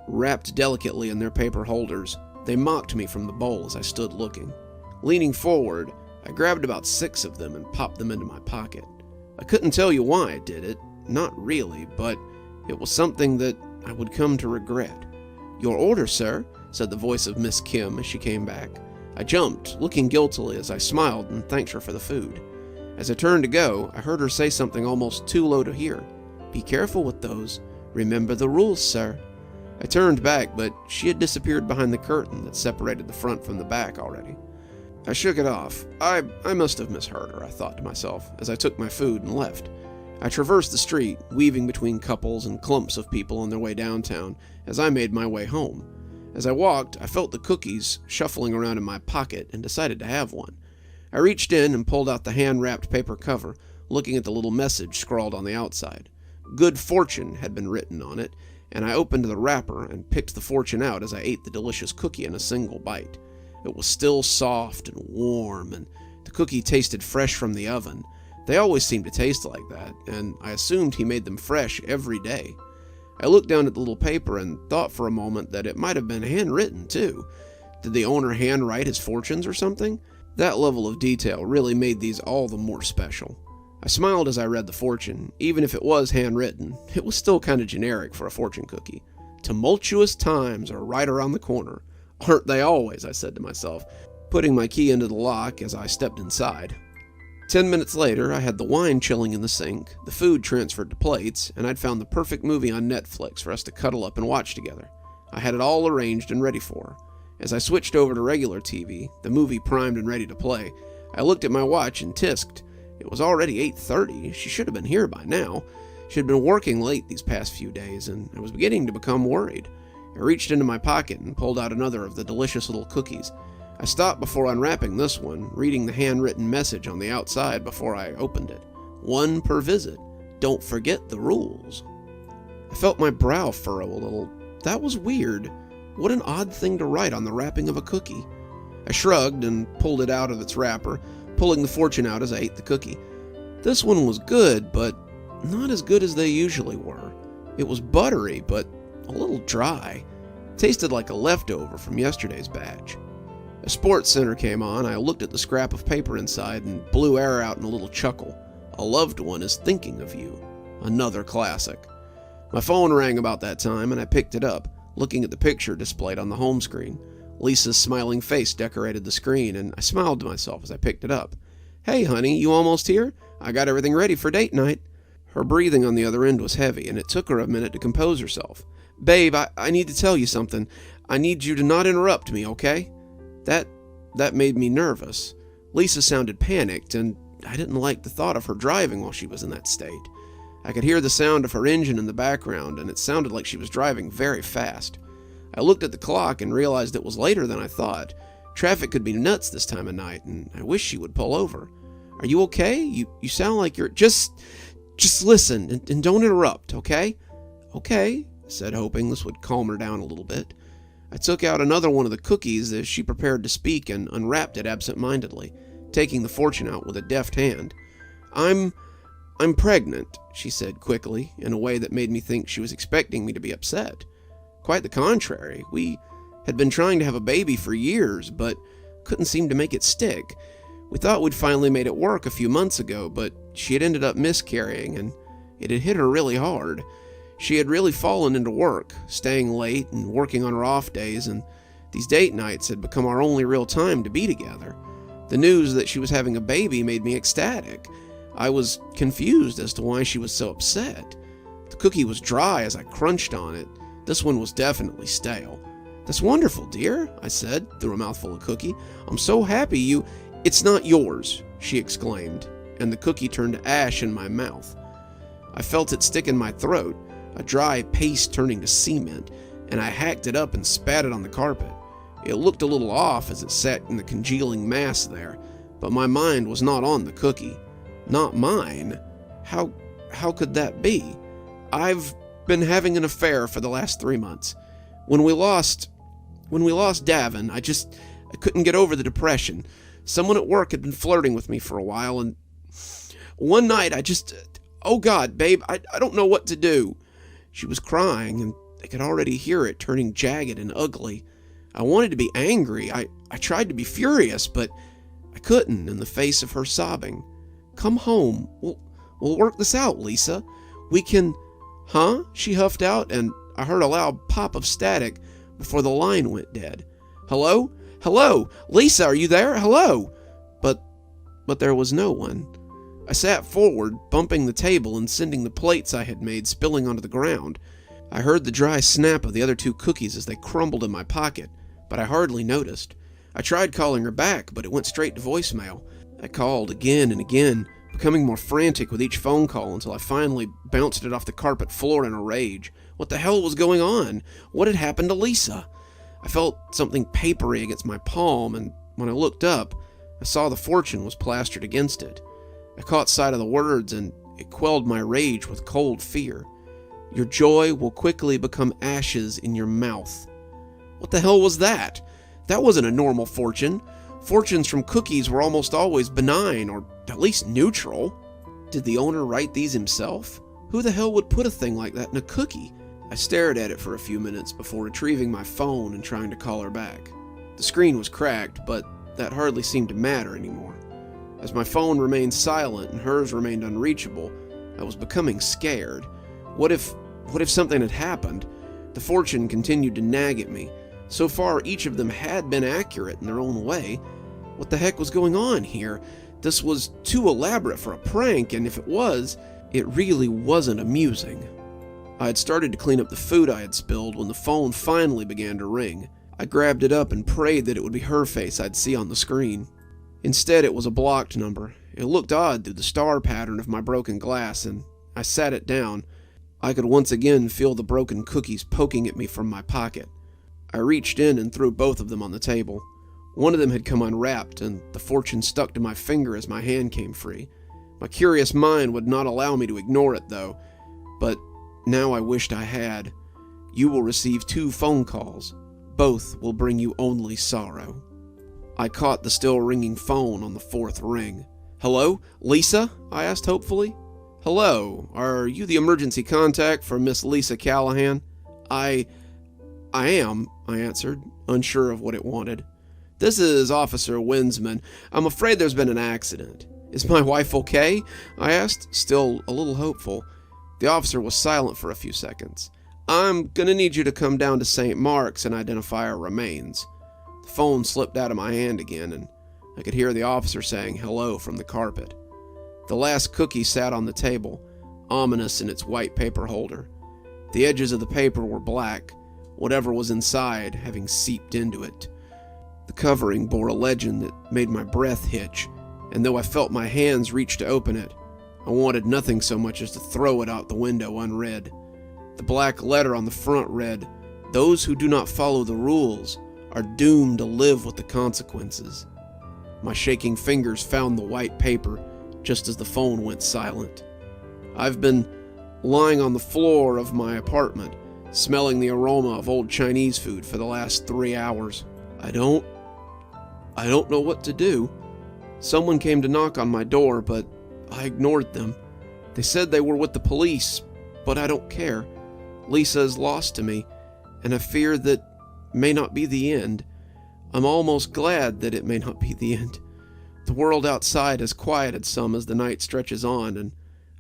Wrapped delicately in their paper holders, they mocked me from the bowl as I stood looking. Leaning forward, I grabbed about 6 of them and popped them into my pocket. I couldn't tell you why I did it, not really, but it was something that I would come to regret. "Your order, sir," said the voice of Miss Kim as she came back. I jumped, looking guiltily as I smiled and thanked her for the food. As I turned to go, I heard her say something almost too low to hear. "Be careful with those. Remember the rules, sir." I turned back, but she had disappeared behind the curtain that separated the front from the back already. I shook it off. I must have misheard her, I thought to myself, as I took my food and left. I traversed the street, weaving between couples and clumps of people on their way downtown, as I made my way home. As I walked, I felt the cookies shuffling around in my pocket and decided to have one. I reached in and pulled out the hand-wrapped paper cover, looking at the little message scrawled on the outside. Good Fortune had been written on it, and I opened the wrapper and picked the fortune out as I ate the delicious cookie in a single bite. It was still soft and warm, and the cookie tasted fresh from the oven. They always seemed to taste like that, and I assumed he made them fresh every day. I looked down at the little paper and thought for a moment that it might have been handwritten, too. Did the owner handwrite his fortunes or something? That level of detail really made these all the more special. I smiled as I read the fortune. Even if it was handwritten, it was still kind of generic for a fortune cookie. Tumultuous times are right around the corner. Aren't they always, I said to myself, putting my key into the lock as I stepped inside. 10 minutes later, I had the wine chilling in the sink, the food transferred to plates, and I'd found the perfect movie on Netflix for us to cuddle up and watch together. I had it all arranged and ready for her. As I switched over to regular TV, the movie primed and ready to play, I looked at my watch and tisked. It was already 8:30. She should have been here by now. She had been working late these past few days, and I was beginning to become worried. I reached into my pocket and pulled out another of the delicious little cookies. I stopped before unwrapping this one, reading the handwritten message on the outside before I opened it. 1 per visit. Don't forget the rules. I felt my brow furrow a little. That was weird. What an odd thing to write on the wrapping of a cookie. I shrugged and pulled it out of its wrapper, pulling the fortune out as I ate the cookie. This one was good, but not as good as they usually were. It was buttery, but a little dry. It tasted like a leftover from yesterday's batch. A sports center came on. I looked at the scrap of paper inside and blew air out in a little chuckle. A loved one is thinking of you. Another classic. My phone rang about that time, and I picked it up, looking at the picture displayed on the home screen. Lisa's smiling face decorated the screen, and I smiled to myself as I picked it up. "Hey, honey, you almost here? I got everything ready for date night." Her breathing on the other end was heavy, and it took her a minute to compose herself. "Babe, I need to tell you something. I need you to not interrupt me, okay?" That made me nervous. Lisa sounded panicked, and I didn't like the thought of her driving while she was in that state. I could hear the sound of her engine in the background, and it sounded like she was driving very fast. I looked at the clock and realized it was later than I thought. Traffic could be nuts this time of night, and I wish she would pull over. Are you okay? You sound like you're... Just listen, and don't interrupt, okay? Okay, I said, hoping this would calm her down a little bit. I took out another one of the cookies as she prepared to speak and unwrapped it absent-mindedly, taking the fortune out with a deft hand. I'm pregnant, she said quickly, in a way that made me think she was expecting me to be upset. Quite the contrary. We had been trying to have a baby for years, but couldn't seem to make it stick. We thought we'd finally made it work a few months ago, but she had ended up miscarrying, and it had hit her really hard. She had really fallen into work, staying late and working on her off days, and these date nights had become our only real time to be together. The news that she was having a baby made me ecstatic. I was confused as to why she was so upset. The cookie was dry as I crunched on it. This one was definitely stale. "That's wonderful, dear," I said, through a mouthful of cookie. "I'm so happy you—" "It's not yours," she exclaimed, and the cookie turned to ash in my mouth. I felt it stick in my throat, a dry paste turning to cement, and I hacked it up and spat it on the carpet. It looked a little off as it sat in the congealing mass there, but my mind was not on the cookie. Not mine? How could that be? I've been having an affair for the last 3 months. When we lost Davin, I couldn't get over the depression. Someone at work had been flirting with me for a while, and one night oh God, babe, I don't know what to do." She was crying, and I could already hear it turning jagged and ugly. I wanted to be angry. I tried to be furious, but I couldn't in the face of her sobbing. "Come home. We'll work this out, Lisa. We can..." "Huh?" she huffed out, and I heard a loud pop of static before the line went dead. "Hello? Hello? Lisa, are you there? Hello?" But there was no one. I sat forward, bumping the table and sending the plates I had made spilling onto the ground. I heard the dry snap of the other 2 cookies as they crumbled in my pocket, but I hardly noticed. I tried calling her back, but it went straight to voicemail. I called again and again, becoming more frantic with each phone call until I finally bounced it off the carpet floor in a rage. What the hell was going on? What had happened to Lisa? I felt something papery against my palm, and when I looked up, I saw the fortune was plastered against it. I caught sight of the words, and it quelled my rage with cold fear. "Your joy will quickly become ashes in your mouth." What the hell was that? That wasn't a normal fortune. Fortunes from cookies were almost always benign, or at least neutral. Did the owner write these himself? Who the hell would put a thing like that in a cookie? I stared at it for a few minutes before retrieving my phone and trying to call her back. The screen was cracked, but that hardly seemed to matter anymore. As my phone remained silent and hers remained unreachable, I was becoming scared. What if something had happened? The fortune continued to nag at me. So far, each of them had been accurate in their own way. What the heck was going on here? This was too elaborate for a prank, and if it was, it really wasn't amusing. I had started to clean up the food I had spilled when the phone finally began to ring. I grabbed it up and prayed that it would be her face I'd see on the screen. Instead, it was a blocked number. It looked odd through the star pattern of my broken glass, and I sat it down. I could once again feel the broken cookies poking at me from my pocket. I reached in and threw both of them on the table. One of them had come unwrapped, and the fortune stuck to my finger as my hand came free. My curious mind would not allow me to ignore it, though, but now I wished I had. "You will receive 2 phone calls. Both will bring you only sorrow." I caught the still ringing phone on the 4th ring. "Hello? Lisa?" I asked hopefully. "Hello. Are you the emergency contact for Miss Lisa Callahan?" I am," I answered, unsure of what it wanted. "This is Officer Winsman. I'm afraid there's been an accident." "Is my wife okay?" I asked, still a little hopeful. The officer was silent for a few seconds. "I'm gonna need you to come down to St. Mark's and identify her remains." The phone slipped out of my hand again, and I could hear the officer saying hello from the carpet. The last cookie sat on the table, ominous in its white paper holder. The edges of the paper were black, whatever was inside having seeped into it. The covering bore a legend that made my breath hitch, and though I felt my hands reach to open it, I wanted nothing so much as to throw it out the window unread. The black letter on the front read, "Those who do not follow the rules are doomed to live with the consequences." My shaking fingers found the white paper just as the phone went silent. I've been lying on the floor of my apartment, smelling the aroma of old Chinese food for the last 3 hours. I don't know what to do. Someone came to knock on my door, but I ignored them. They said they were with the police, but I don't care. Lisa is lost to me, and I fear that may not be the end. I'm almost glad that it may not be the end. The world outside has quieted some as the night stretches on, and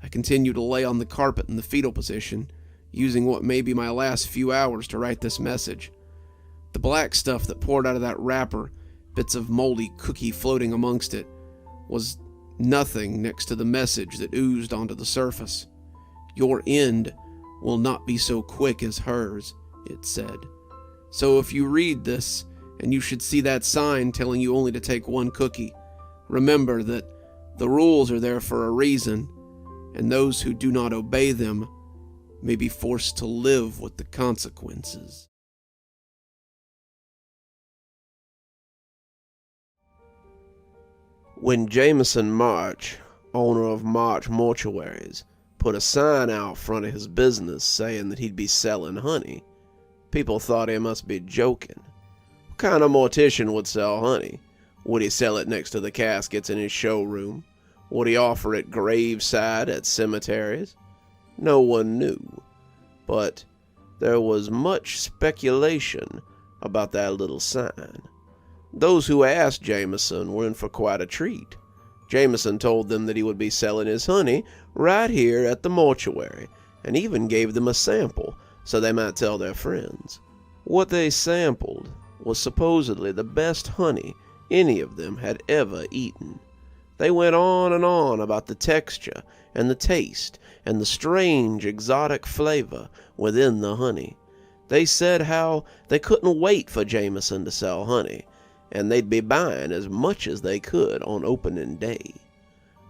I continue to lay on the carpet in the fetal position, using what may be my last few hours to write this message. The black stuff that poured out of that wrapper, bits of moldy cookie floating amongst it, was nothing next to the message that oozed onto the surface. "Your end will not be so quick as hers," it said. So if you read this, and you should see that sign telling you only to take one cookie, remember that the rules are there for a reason, and those who do not obey them may be forced to live with the consequences. When Jameison March, owner of March Mortuaries, put a sign out front of his business saying that he'd be selling honey, people thought he must be joking. What kind of mortician would sell honey? Would he sell it next to the caskets in his showroom? Would he offer it graveside at cemeteries? No one knew, but there was much speculation about that little sign. Those who asked Jameison were in for quite a treat. Jameison told them that he would be selling his honey right here at the mortuary, and even gave them a sample so they might tell their friends. What they sampled was supposedly the best honey any of them had ever eaten. They went on and on about the texture and the taste and the strange exotic flavor within the honey. They said how they couldn't wait for Jameison to sell honey, and they'd be buying as much as they could on opening day.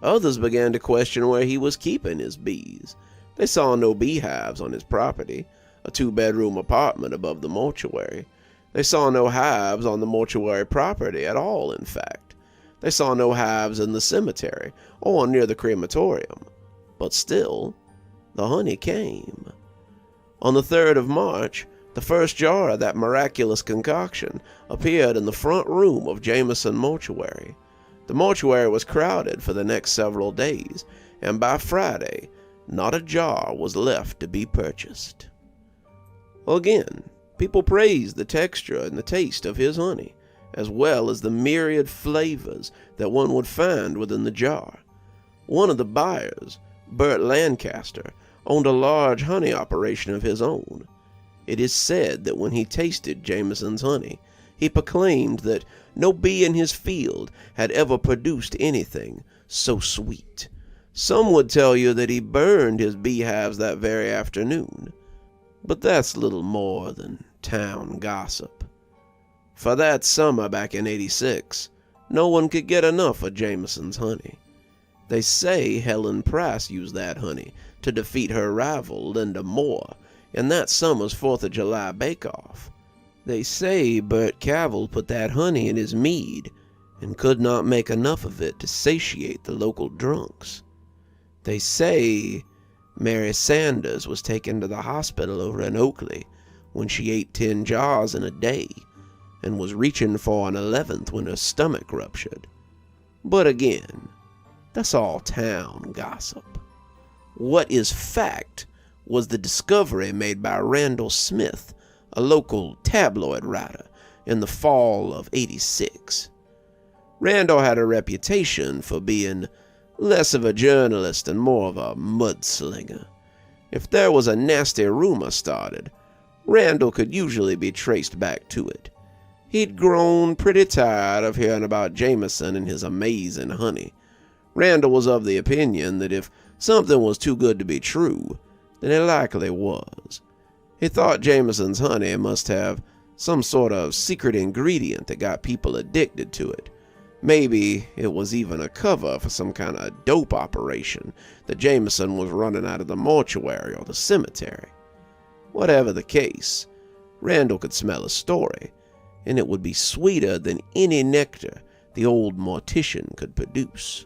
Others began to question where he was keeping his bees. They saw no beehives on his property, a 2-bedroom apartment above the mortuary. They saw no hives on the mortuary property at all, in fact. They saw no hives in the cemetery or near the crematorium. But still, the honey came. On the 3rd of March, the first jar of that miraculous concoction appeared in the front room of Jameison Mortuary. The mortuary was crowded for the next several days, and by Friday, not a jar was left to be purchased. Again, people praised the texture and the taste of his honey, as well as the myriad flavors that one would find within the jar. One of the buyers, Bert Lancaster, owned a large honey operation of his own. It is said that when he tasted Jameson's honey, he proclaimed that no bee in his field had ever produced anything so sweet. Some would tell you that he burned his beehives that very afternoon, but that's little more than town gossip. For that summer back in '86, no one could get enough of Jameson's honey. They say Helen Price used that honey to defeat her rival Linda Moore in that summer's 4th of July bake-off. They say Bert Cavell put that honey in his mead and could not make enough of it to satiate the local drunks. They say Mary Sanders was taken to the hospital over in Oakley when she ate 10 jars in a day and was reaching for an 11th when her stomach ruptured. But again, that's all town gossip. What is fact was the discovery made by Randall Smith, a local tabloid writer, in the fall of '86. Randall had a reputation for being less of a journalist and more of a mudslinger. If there was a nasty rumor started, Randall could usually be traced back to it. He'd grown pretty tired of hearing about Jameison and his amazing honey. Randall was of the opinion that if something was too good to be true, then it likely was. He thought Jameson's honey must have some sort of secret ingredient that got people addicted to it. Maybe it was even a cover for some kind of dope operation that Jameison was running out of the mortuary or the cemetery. Whatever the case, Randall could smell a story, and it would be sweeter than any nectar the old mortician could produce.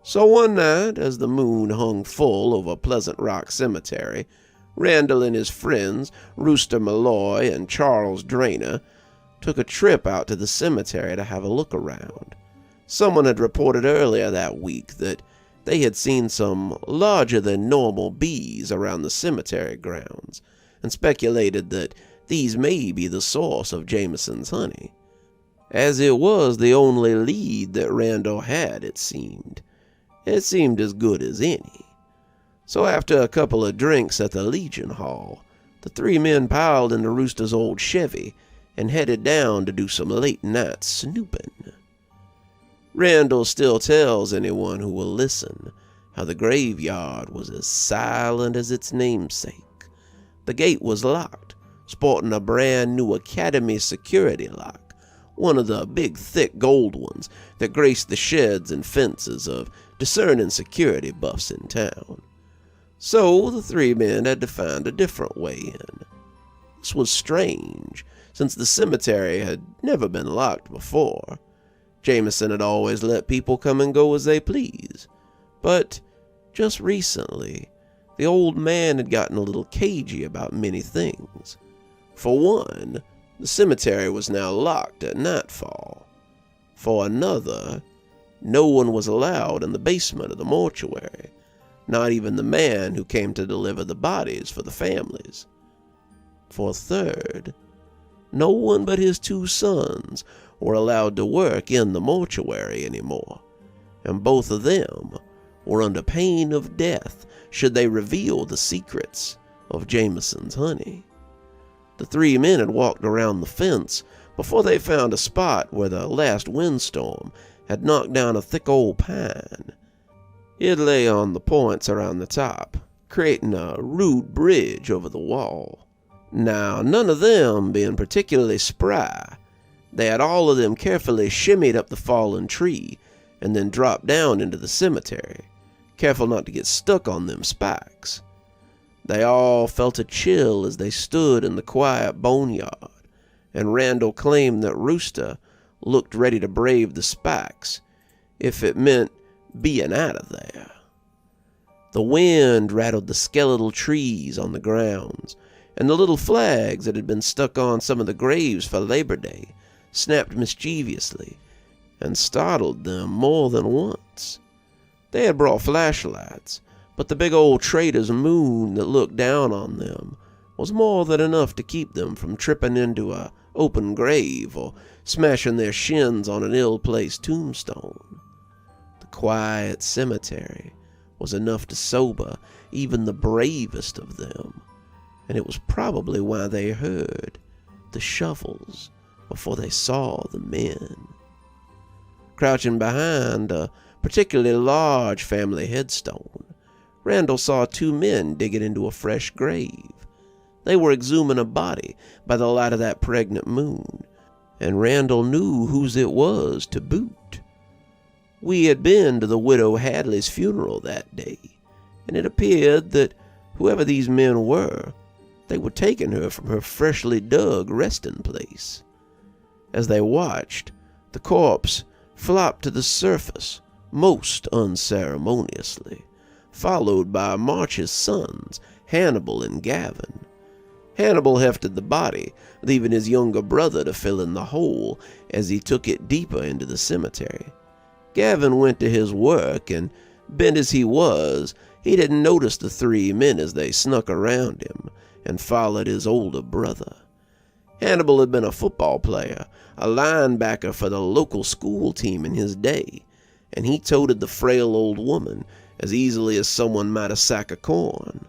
So one night, as the moon hung full over Pleasant Rock Cemetery, Randall and his friends, Rooster Malloy and Charles Drainer, took a trip out to the cemetery to have a look around. Someone had reported earlier that week that they had seen some larger-than-normal bees around the cemetery grounds, and speculated that these may be the source of Jamison's honey. As it was the only lead that Randall had, it seemed as good as any. So after a couple of drinks at the Legion Hall, the three men piled into Rooster's old Chevy and headed down to do some late-night snooping. Randall still tells anyone who will listen how the graveyard was as silent as its namesake. The gate was locked, sporting a brand-new Academy security lock, one of the big, thick gold ones that graced the sheds and fences of discerning security buffs in town. So the three men had to find a different way in. This was strange, since the cemetery had never been locked before. Jameison had always let people come and go as they please. But just recently, the old man had gotten a little cagey about many things. For one, the cemetery was now locked at nightfall. For another, no one was allowed in the basement of the mortuary, not even the man who came to deliver the bodies for the families. For a third, no one but his two sons were allowed to work in the mortuary anymore, and both of them were under pain of death should they reveal the secrets of Jamison's honey. The three men had walked around the fence before they found a spot where the last windstorm had knocked down a thick old pine. It lay on the points around the top, creating a rude bridge over the wall. Now, none of them being particularly spry, they had all of them carefully shimmied up the fallen tree and then dropped down into the cemetery, careful not to get stuck on them spikes. They all felt a chill as they stood in the quiet boneyard, and Randall claimed that Rooster looked ready to brave the spikes if it meant being out of there. The wind rattled the skeletal trees on the grounds, and the little flags that had been stuck on some of the graves for Labor Day snapped mischievously and startled them more than once. They had brought flashlights, but the big old trader's moon that looked down on them was more than enough to keep them from tripping into a open grave or smashing their shins on an ill-placed tombstone. The quiet cemetery was enough to sober even the bravest of them, and it was probably why they heard the shovels before they saw the men. Crouching behind a particularly large family headstone, Randall saw two men digging into a fresh grave. They were exhuming a body by the light of that pregnant moon, and Randall knew whose it was to boot. We had been to the widow Hadley's funeral that day, and it appeared that whoever these men were, they were taking her from her freshly dug resting place. As they watched, the corpse flopped to the surface most unceremoniously, followed by March's sons, Hannibal and Gavin. Hannibal hefted the body, leaving his younger brother to fill in the hole as he took it deeper into the cemetery. Gavin went to his work, and bent as he was, he didn't notice the three men as they snuck around him and followed his older brother. Hannibal had been a football player, a linebacker for the local school team in his day, and he toted the frail old woman as easily as someone might a sack of corn.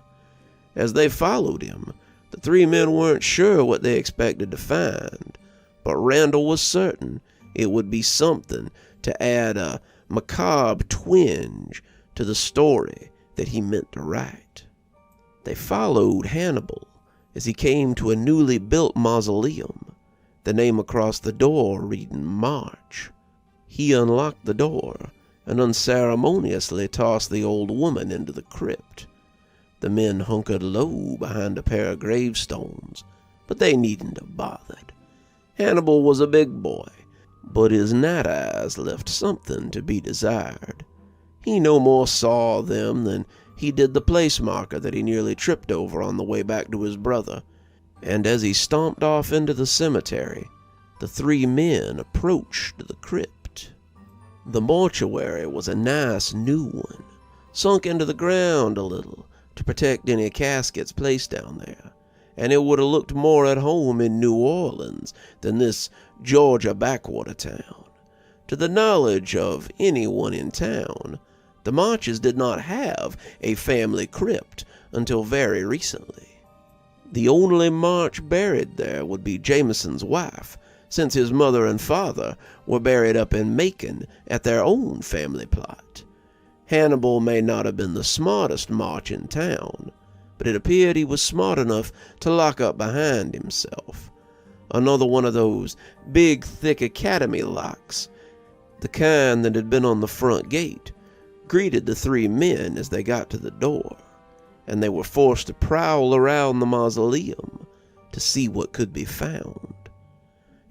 As they followed him, the three men weren't sure what they expected to find, but Randall was certain it would be something to add a macabre twinge to the story that he meant to write. They followed Hannibal as he came to a newly built mausoleum, the name across the door reading March. He unlocked the door and unceremoniously tossed the old woman into the crypt. The men hunkered low behind a pair of gravestones, but they needn't have bothered. Hannibal was a big boy, but his night eyes left something to be desired. He no more saw them than he did the place marker that he nearly tripped over on the way back to his brother, and as he stomped off into the cemetery, the three men approached the crypt. The mortuary was a nice new one, sunk into the ground a little to protect any caskets placed down there, and it would have looked more at home in New Orleans than this Georgia backwater town. To the knowledge of anyone in town, the Marches did not have a family crypt until very recently. The only March buried there would be Jameson's wife, since his mother and father were buried up in Macon at their own family plot. Hannibal may not have been the smartest March in town, but it appeared he was smart enough to lock up behind himself. Another one of those big, thick academy locks, the kind that had been on the front gate, greeted the three men as they got to the door, and they were forced to prowl around the mausoleum to see what could be found.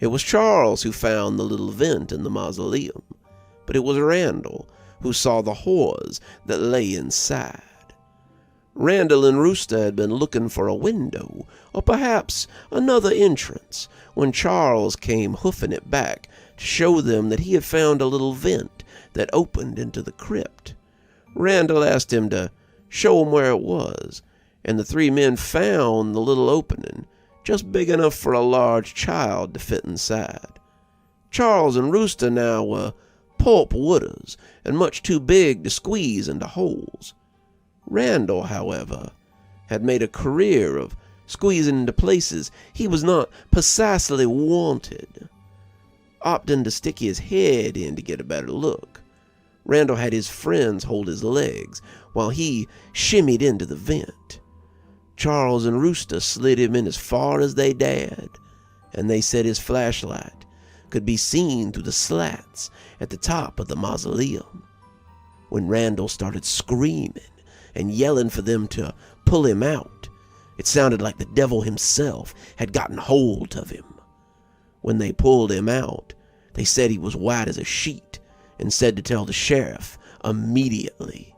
It was Charles who found the little vent in the mausoleum, but it was Randall who saw the horrors that lay inside. Randall and Rooster had been looking for a window, or perhaps another entrance, when Charles came hoofing it back to show them that he had found a little vent that opened into the crypt. Randall asked him to show him where it was, and the three men found the little opening, just big enough for a large child to fit inside. Charles and Rooster now were pulp wooders, and much too big to squeeze into holes. Randall, however, had made a career of squeezing into places he was not precisely wanted, opting to stick his head in to get a better look. Randall had his friends hold his legs while he shimmied into the vent. Charles and Rooster slid him in as far as they dared, and they said his flashlight could be seen through the slats at the top of the mausoleum. When Randall started screaming and yelling for them to pull him out, it sounded like the devil himself had gotten hold of him. When they pulled him out, they said he was white as a sheet and said to tell the sheriff immediately.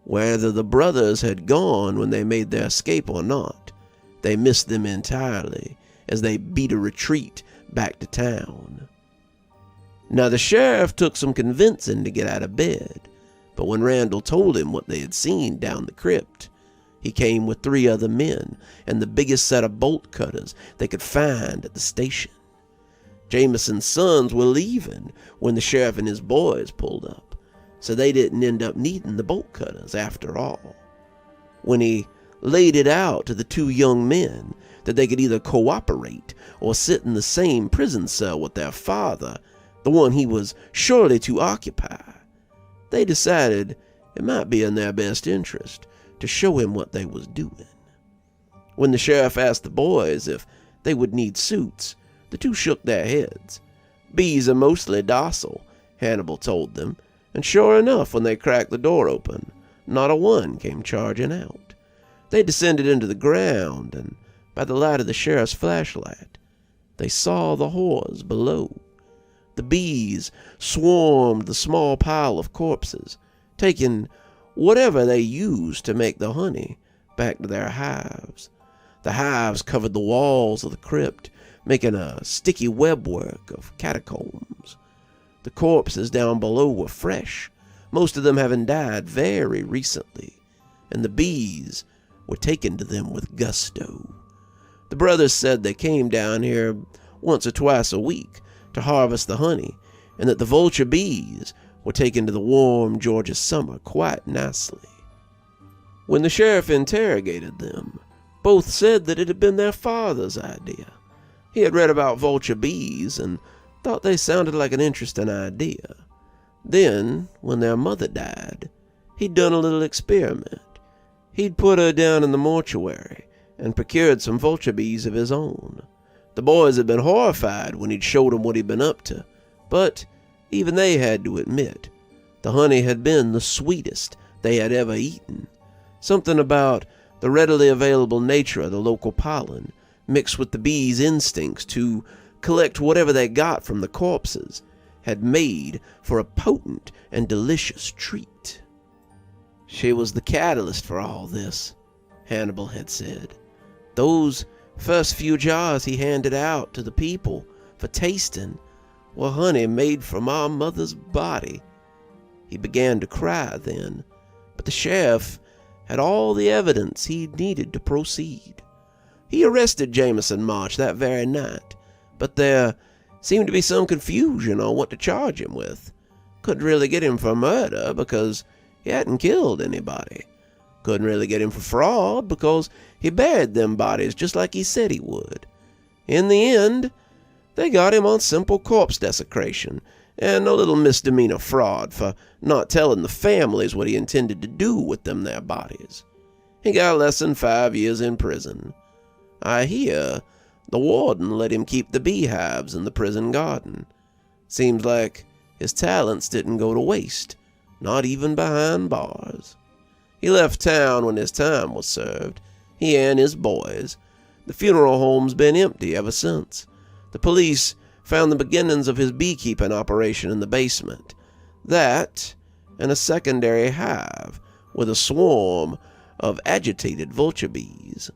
Whether the brothers had gone when they made their escape or not, they missed them entirely as they beat a retreat back to town. Now the sheriff took some convincing to get out of bed, but when Randall told him what they had seen down the crypt, he came with 3 other men and the biggest set of bolt cutters they could find at the station. Jameson's sons were leaving when the sheriff and his boys pulled up, so they didn't end up needing the bolt cutters after all. When he laid it out to the 2 young men that they could either cooperate or sit in the same prison cell with their father, the one he was surely to occupy, they decided it might be in their best interest to show him what they was doing. When the sheriff asked the boys if they would need suits, the 2 shook their heads. Bees are mostly docile, Hannibal told them, and sure enough, when they cracked the door open, not a one came charging out. They descended into the ground, and by the light of the sheriff's flashlight, they saw the horrors below. The bees swarmed the small pile of corpses, taking whatever they used to make the honey back to their hives. The hives covered the walls of the crypt, making a sticky webwork of catacombs. The corpses down below were fresh, most of them having died very recently, and the bees were taken to them with gusto. The brothers said they came down here once or twice a week to harvest the honey, and that the vulture bees were taken to the warm Georgia summer quite nicely. When the sheriff interrogated them, both said that it had been their father's idea. He had read about vulture bees and thought they sounded like an interesting idea. Then, when their mother died, he'd done a little experiment. He'd put her down in the mortuary and procured some vulture bees of his own. The boys had been horrified when he'd showed them what he'd been up to, but Even they had to admit the honey had been the sweetest they had ever eaten. Something about the readily available nature of the local pollen, mixed with the bees' instincts to collect whatever they got from the corpses, had made for a potent and delicious treat. She was the catalyst for all this, Hannibal had said. Those first few jars he handed out to the people for tasting were honey made from our mother's body. He began to cry then, but the sheriff had all the evidence he needed to proceed. He arrested Jameison March that very night, but there seemed to be some confusion on what to charge him with. Couldn't really get him for murder because he hadn't killed anybody. Couldn't really get him for fraud because he buried them bodies just like he said he would. In the end, they got him on simple corpse desecration and a little misdemeanor fraud for not telling the families what he intended to do with them their bodies. He got less than 5 years in prison. I hear the warden let him keep the beehives in the prison garden. Seems like his talents didn't go to waste, not even behind bars. He left town when his time was served, he and his boys. The funeral home's been empty ever since. The police found the beginnings of his beekeeping operation in the basement. That, and a secondary hive with a swarm of agitated vulture bees.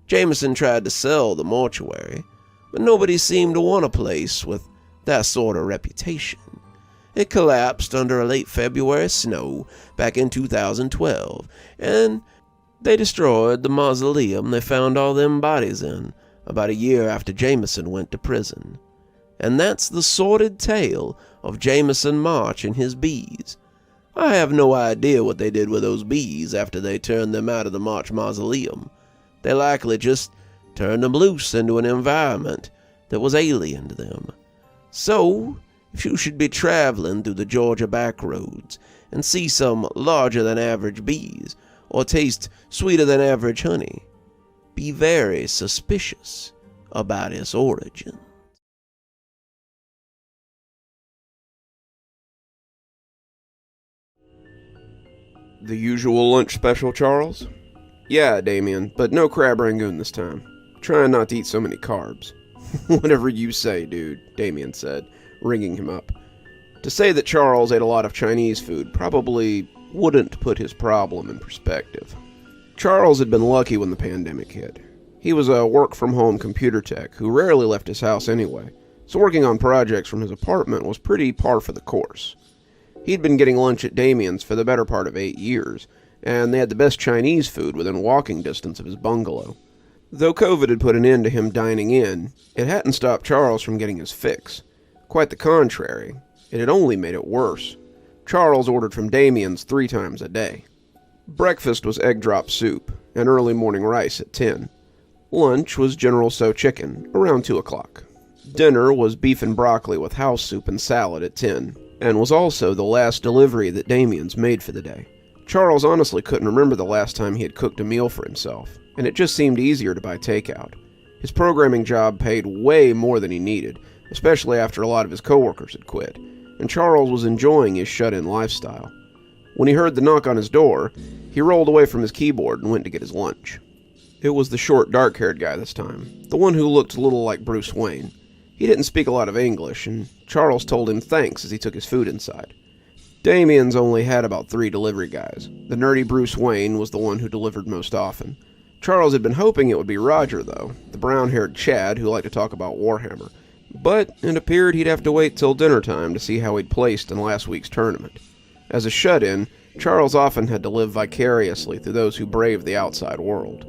Jameison tried to sell the mortuary, but nobody seemed to want a place with that sort of reputation. It collapsed under a late February snow back in 2012, and they destroyed the mausoleum they found all them bodies in about a year after Jameison went to prison. And that's the sordid tale of Jameison March and his bees. I have no idea what they did with those bees after they turned them out of the March mausoleum. They likely just turned them loose into an environment that was alien to them. So, if you should be traveling through the Georgia back roads and see some larger-than-average bees or taste sweeter-than-average honey, be very suspicious about its origin. The usual lunch special, Charles? Yeah, Damien, but no crab rangoon this time. Trying not to eat so many carbs. Whatever you say, dude, Damien said, ringing him up. To say that Charles ate a lot of Chinese food probably wouldn't put his problem in perspective. Charles had been lucky when the pandemic hit. He was a work-from-home computer tech who rarely left his house anyway, so working on projects from his apartment was pretty par for the course. He'd been getting lunch at Damien's for the better part of 8 years, and they had the best Chinese food within walking distance of his bungalow. Though COVID had put an end to him dining in, it hadn't stopped Charles from getting his fix. Quite the contrary, it had only made it worse. Charles ordered from Damien's 3 times a day. Breakfast was egg drop soup and early morning rice at 10. Lunch was General Tso chicken around 2 o'clock. Dinner was beef and broccoli with house soup and salad at 10, and was also the last delivery that Damien's made for the day. Charles honestly couldn't remember the last time he had cooked a meal for himself, and it just seemed easier to buy takeout. His programming job paid way more than he needed, especially after a lot of his coworkers had quit, and Charles was enjoying his shut-in lifestyle. When he heard the knock on his door, he rolled away from his keyboard and went to get his lunch. It was the short, dark-haired guy this time, the one who looked a little like Bruce Wayne. He didn't speak a lot of English, and Charles told him thanks as he took his food inside. Damien's only had about 3 delivery guys. The nerdy Bruce Wayne was the one who delivered most often. Charles had been hoping it would be Roger, though, the brown-haired Chad who liked to talk about Warhammer. But it appeared he'd have to wait till dinner time to see how he'd placed in last week's tournament. As a shut-in, Charles often had to live vicariously through those who braved the outside world.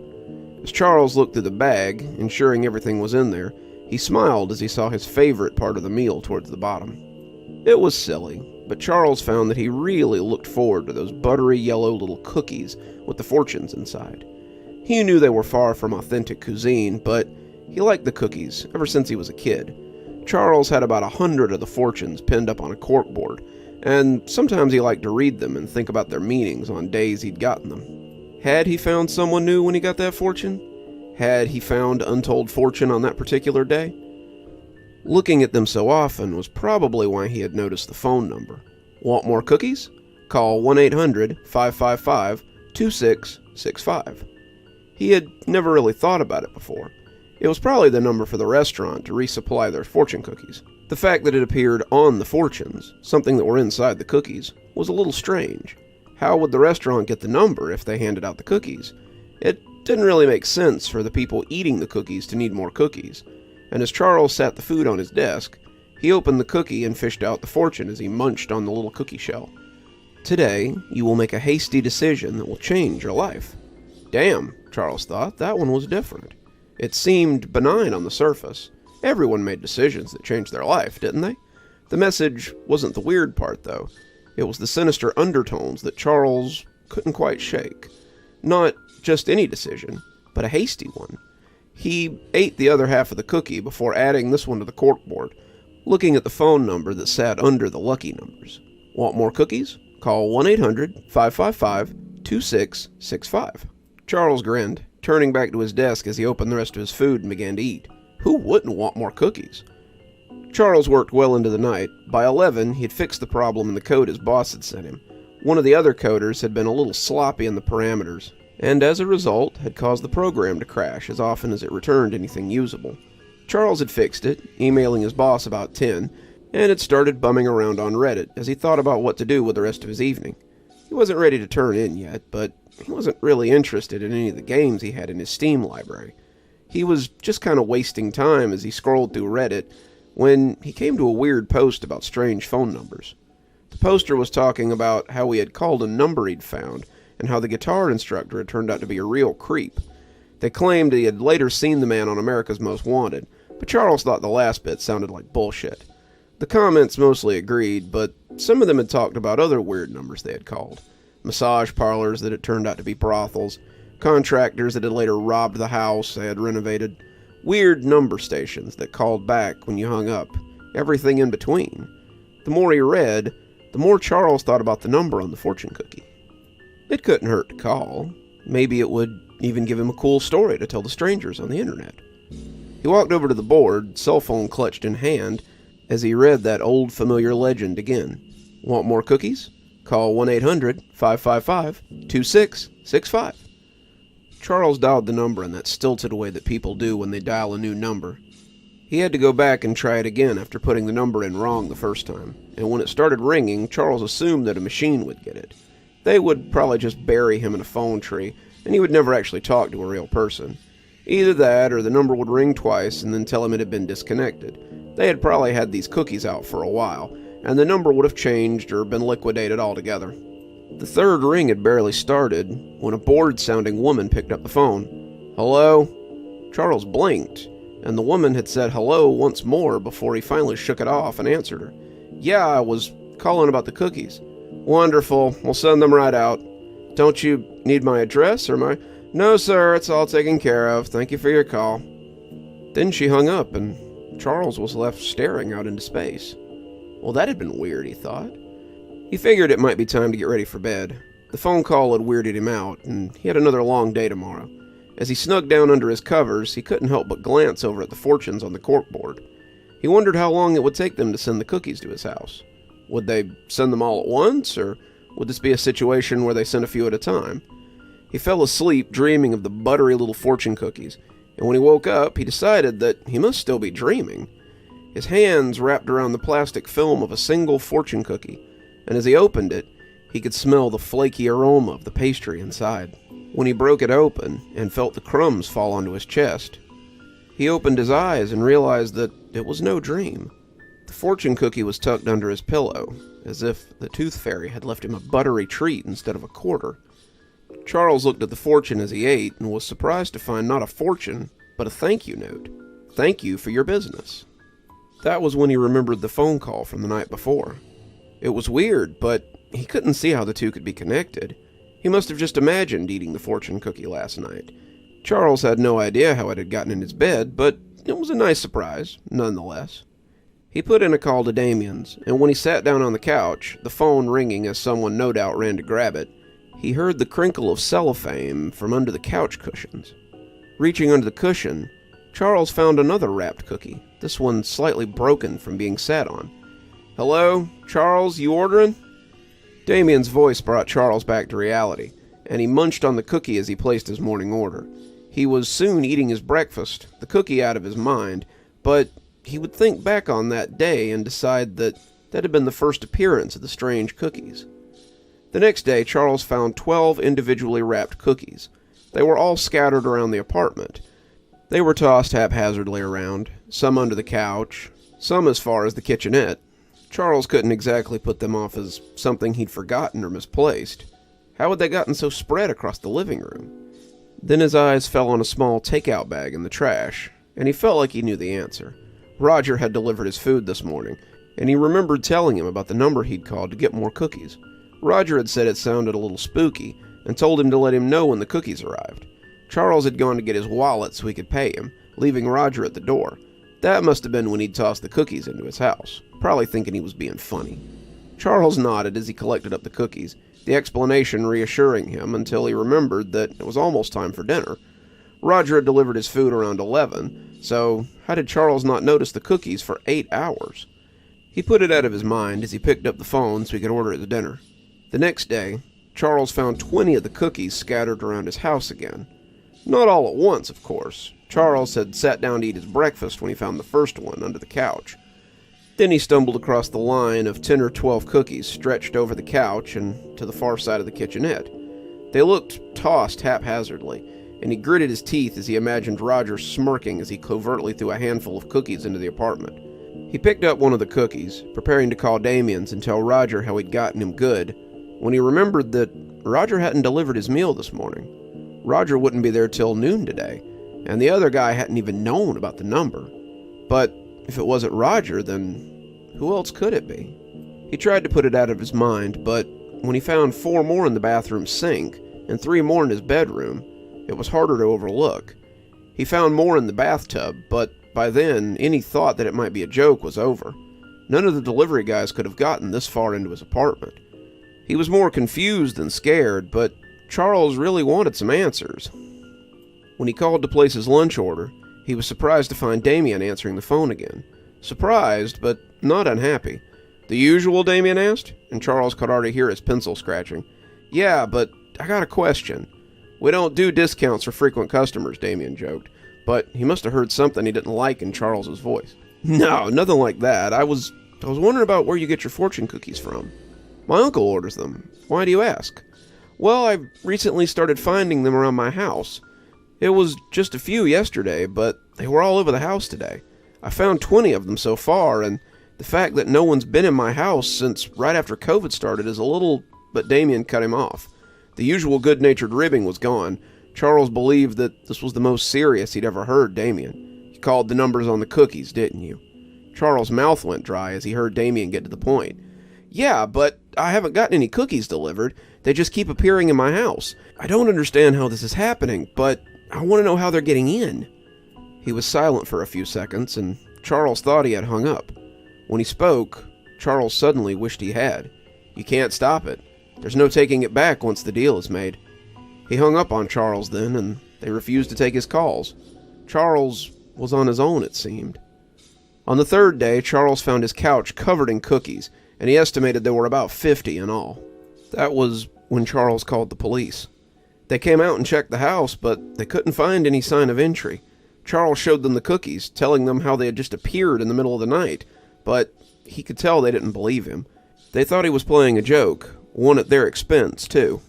As Charles looked through the bag, ensuring everything was in there, he smiled as he saw his favorite part of the meal towards the bottom. It was silly, but Charles found that he really looked forward to those buttery yellow little cookies with the fortunes inside. He knew they were far from authentic cuisine, but he liked the cookies ever since he was a kid. Charles had about 100 of the fortunes pinned up on a corkboard, and sometimes he liked to read them and think about their meanings on days he'd gotten them. Had he found someone new when he got that fortune? Had he found untold fortune on that particular day? Looking at them so often was probably why he had noticed the phone number. Want more cookies? Call 1-800-555-2665. He had never really thought about it before. It was probably the number for the restaurant to resupply their fortune cookies. The fact that it appeared on the fortunes, something that were inside the cookies, was a little strange. How would the restaurant get the number if they handed out the cookies? It didn't really make sense for the people eating the cookies to need more cookies. And as Charles sat the food on his desk, he opened the cookie and fished out the fortune as he munched on the little cookie shell. Today, you will make a hasty decision that will change your life. Damn, Charles thought, that one was different. It seemed benign on the surface. Everyone made decisions that changed their life, didn't they? The message wasn't the weird part, though. It was the sinister undertones that Charles couldn't quite shake. Not just any decision, but a hasty one. He ate the other half of the cookie before adding this one to the corkboard, looking at the phone number that sat under the lucky numbers. Want more cookies? Call 1-800-555-2665. Charles grinned, turning back to his desk as he opened the rest of his food and began to eat. Who wouldn't want more cookies? Charles worked well into the night. By 11, he had fixed the problem in the code his boss had sent him. One of the other coders had been a little sloppy in the parameters, and as a result had caused the program to crash as often as it returned anything usable. Charles had fixed it, emailing his boss about 10, and had started bumming around on Reddit as he thought about what to do with the rest of his evening. He wasn't ready to turn in yet, but he wasn't really interested in any of the games he had in his Steam library. He was just kind of wasting time as he scrolled through Reddit when he came to a weird post about strange phone numbers. The poster was talking about how he had called a number he'd found and how the guitar instructor had turned out to be a real creep. They claimed he had later seen the man on America's Most Wanted, but Charles thought the last bit sounded like bullshit. The comments mostly agreed, but some of them had talked about other weird numbers they had called. Massage parlors that had turned out to be brothels, contractors that had later robbed the house they had renovated, weird number stations that called back when you hung up, everything in between. The more he read, the more Charles thought about the number on the fortune cookie. It couldn't hurt to call. Maybe it would even give him a cool story to tell to strangers on the internet. He walked over to the board, cell phone clutched in hand, as he read that old familiar legend again. Want more cookies? Call 1-800-555-2665. Charles dialed the number in that stilted way that people do when they dial a new number. He had to go back and try it again after putting the number in wrong the first time, and when it started ringing, Charles assumed that a machine would get it. They would probably just bury him in a phone tree, and he would never actually talk to a real person. Either that, or the number would ring twice and then tell him it had been disconnected. They had probably had these cookies out for a while, and the number would have changed or been liquidated altogether. The third ring had barely started when a bored-sounding woman picked up the phone. Hello? Charles blinked, and the woman had said hello once more before he finally shook it off and answered her. Yeah, I was calling about the cookies. Wonderful, we'll send them right out. Don't you need my address or my... No, sir, it's all taken care of. Thank you for your call. Then she hung up, and Charles was left staring out into space. Well, that had been weird, he thought. He figured it might be time to get ready for bed. The phone call had weirded him out, and he had another long day tomorrow. As he snugged down under his covers, he couldn't help but glance over at the fortunes on the corkboard. He wondered how long it would take them to send the cookies to his house. Would they send them all at once, or would this be a situation where they sent a few at a time? He fell asleep dreaming of the buttery little fortune cookies, and when he woke up, he decided that he must still be dreaming. His hands wrapped around the plastic film of a single fortune cookie, and as he opened it, he could smell the flaky aroma of the pastry inside. When he broke it open and felt the crumbs fall onto his chest, he opened his eyes and realized that it was no dream. The fortune cookie was tucked under his pillow, as if the tooth fairy had left him a buttery treat instead of a quarter. Charles looked at the fortune as he ate and was surprised to find not a fortune, but a thank you note. Thank you for your business. That was when he remembered the phone call from the night before. It was weird, but he couldn't see how the two could be connected. He must have just imagined eating the fortune cookie last night. Charles had no idea how it had gotten in his bed, but it was a nice surprise, nonetheless. He put in a call to Damien's, and when he sat down on the couch, the phone ringing as someone no doubt ran to grab it, he heard the crinkle of cellophane from under the couch cushions. Reaching under the cushion, Charles found another wrapped cookie, this one slightly broken from being sat on. "Hello? Charles, you ordering?" Damien's voice brought Charles back to reality, and he munched on the cookie as he placed his morning order. He was soon eating his breakfast, the cookie out of his mind, but he would think back on that day and decide that that had been the first appearance of the strange cookies. The next day, Charles found 12 individually wrapped cookies. They were all scattered around the apartment. They were tossed haphazardly around, some under the couch, some as far as the kitchenette. Charles couldn't exactly put them off as something he'd forgotten or misplaced. How had they gotten so spread across the living room? Then his eyes fell on a small takeout bag in the trash, and he felt like he knew the answer. Roger had delivered his food this morning, and he remembered telling him about the number he'd called to get more cookies. Roger had said it sounded a little spooky, and told him to let him know when the cookies arrived. Charles had gone to get his wallet so he could pay him, leaving Roger at the door. That must have been when he'd tossed the cookies into his house, probably thinking he was being funny. Charles nodded as he collected up the cookies, the explanation reassuring him until he remembered that it was almost time for dinner. Roger had delivered his food around 11, so how did Charles not notice the cookies for 8 hours? He put it out of his mind as he picked up the phone so he could order his dinner. The next day, Charles found 20 of the cookies scattered around his house again. Not all at once, of course. Charles had sat down to eat his breakfast when he found the first one under the couch. Then he stumbled across the line of 10 or 12 cookies stretched over the couch and to the far side of the kitchenette. They looked tossed haphazardly, and he gritted his teeth as he imagined Roger smirking as he covertly threw a handful of cookies into the apartment. He picked up one of the cookies, preparing to call Damien's and tell Roger how he'd gotten him good, when he remembered that Roger hadn't delivered his meal this morning. Roger wouldn't be there till noon today, and the other guy hadn't even known about the number. But if it wasn't Roger, then who else could it be? He tried to put it out of his mind, but when he found 4 more in the bathroom sink and 3 more in his bedroom, it was harder to overlook. He found more in the bathtub, but by then, any thought that it might be a joke was over. None of the delivery guys could have gotten this far into his apartment. He was more confused than scared, but Charles really wanted some answers. When he called to place his lunch order, he was surprised to find Damien answering the phone again. Surprised, but not unhappy. "The usual?" Damien asked, and Charles could already hear his pencil scratching. "Yeah, but I got a question." "We don't do discounts for frequent customers," Damien joked, but he must have heard something he didn't like in Charles's voice. "No, nothing like that. I was wondering about where you get your fortune cookies from." "My uncle orders them. Why do you ask?" "Well, I've recently started finding them around my house. It was just a few yesterday, but they were all over the house today. I found 20 of them so far, and the fact that no one's been in my house since right after COVID started is a little..." But Damien cut him off. The usual good-natured ribbing was gone. Charles believed that this was the most serious he'd ever heard Damien. "You called the numbers on the cookies, didn't you?" Charles' mouth went dry as he heard Damien get to the point. "Yeah, but I haven't gotten any cookies delivered. They just keep appearing in my house. I don't understand how this is happening, but I want to know how they're getting in." He was silent for a few seconds, and Charles thought he had hung up. When he spoke, Charles suddenly wished he had. "You can't stop it. There's no taking it back once the deal is made." He hung up on Charles then, and they refused to take his calls. Charles was on his own, it seemed. On the 3rd day, Charles found his couch covered in cookies, and he estimated there were about 50 in all. That was when Charles called the police. They came out and checked the house, but they couldn't find any sign of entry. Charles showed them the cookies, telling them how they had just appeared in the middle of the night, but he could tell they didn't believe him. They thought he was playing a joke, one at their expense, too,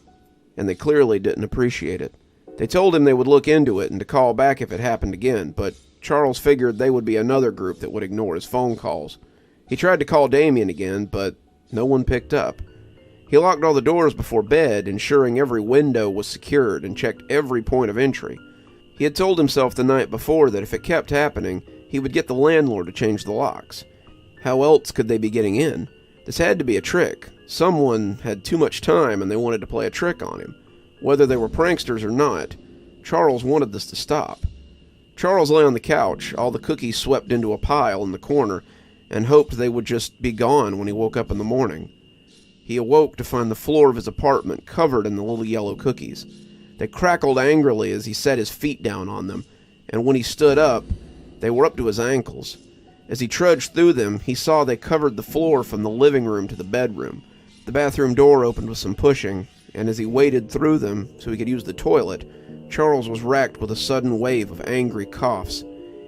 and they clearly didn't appreciate it. They told him they would look into it and to call back if it happened again, but Charles figured they would be another group that would ignore his phone calls. He tried to call Damien again, but no one picked up. He locked all the doors before bed, ensuring every window was secured, and checked every point of entry. He had told himself the night before that if it kept happening, he would get the landlord to change the locks. How else could they be getting in? This had to be a trick. Someone had too much time and they wanted to play a trick on him. Whether they were pranksters or not, Charles wanted this to stop. Charles lay on the couch, all the cookies swept into a pile in the corner, and hoped they would just be gone when he woke up in the morning. He awoke to find the floor of his apartment covered in the little yellow cookies. They crackled angrily as he set his feet down on them, and when he stood up, they were up to his ankles. As he trudged through them, he saw they covered the floor from the living room to the bedroom. The bathroom door opened with some pushing, and as he waded through them so he could use the toilet, Charles was racked with a sudden wave of angry coughs.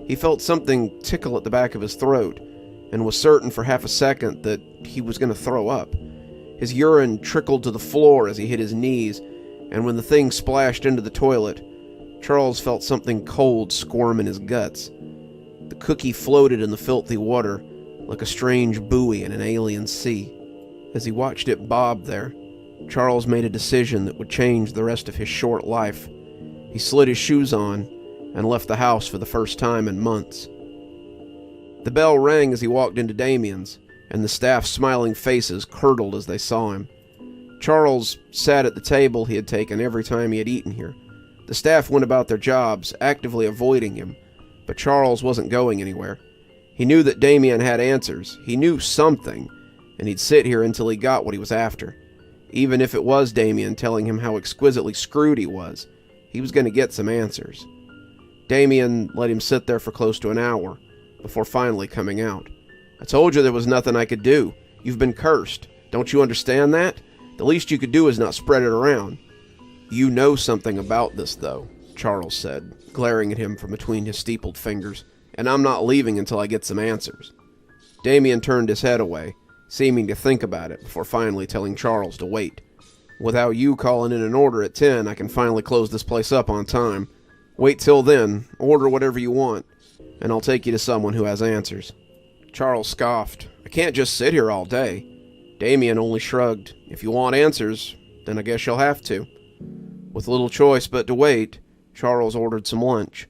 He felt something tickle at the back of his throat, and was certain for half a second that he was going to throw up. His urine trickled to the floor as he hit his knees, and when the thing splashed into the toilet, Charles felt something cold squirm in his guts. The cookie floated in the filthy water like a strange buoy in an alien sea. As he watched it bob there, Charles made a decision that would change the rest of his short life. He slid his shoes on and left the house for the first time in months. The bell rang as he walked into Damien's, and the staff's smiling faces curdled as they saw him. Charles sat at the table he had taken every time he had eaten here. The staff went about their jobs, actively avoiding him, but Charles wasn't going anywhere. He knew that Damien had answers. He knew something, and he'd sit here until he got what he was after. Even if it was Damien telling him how exquisitely screwed he was going to get some answers. Damien let him sit there for close to an hour, before finally coming out. "I told you there was nothing I could do. You've been cursed. Don't you understand that? The least you could do is not spread it around." "You know something about this, though," Charles said, glaring at him from between his steepled fingers, "and I'm not leaving until I get some answers." Damien turned his head away, seeming to think about it before finally telling Charles to wait. "Without you calling in an order at 10, I can finally close this place up on time. Wait till then, order whatever you want, and I'll take you to someone who has answers." Charles scoffed. "I can't just sit here all day." Damien only shrugged. "If you want answers, then I guess you'll have to." With little choice but to wait, Charles ordered some lunch.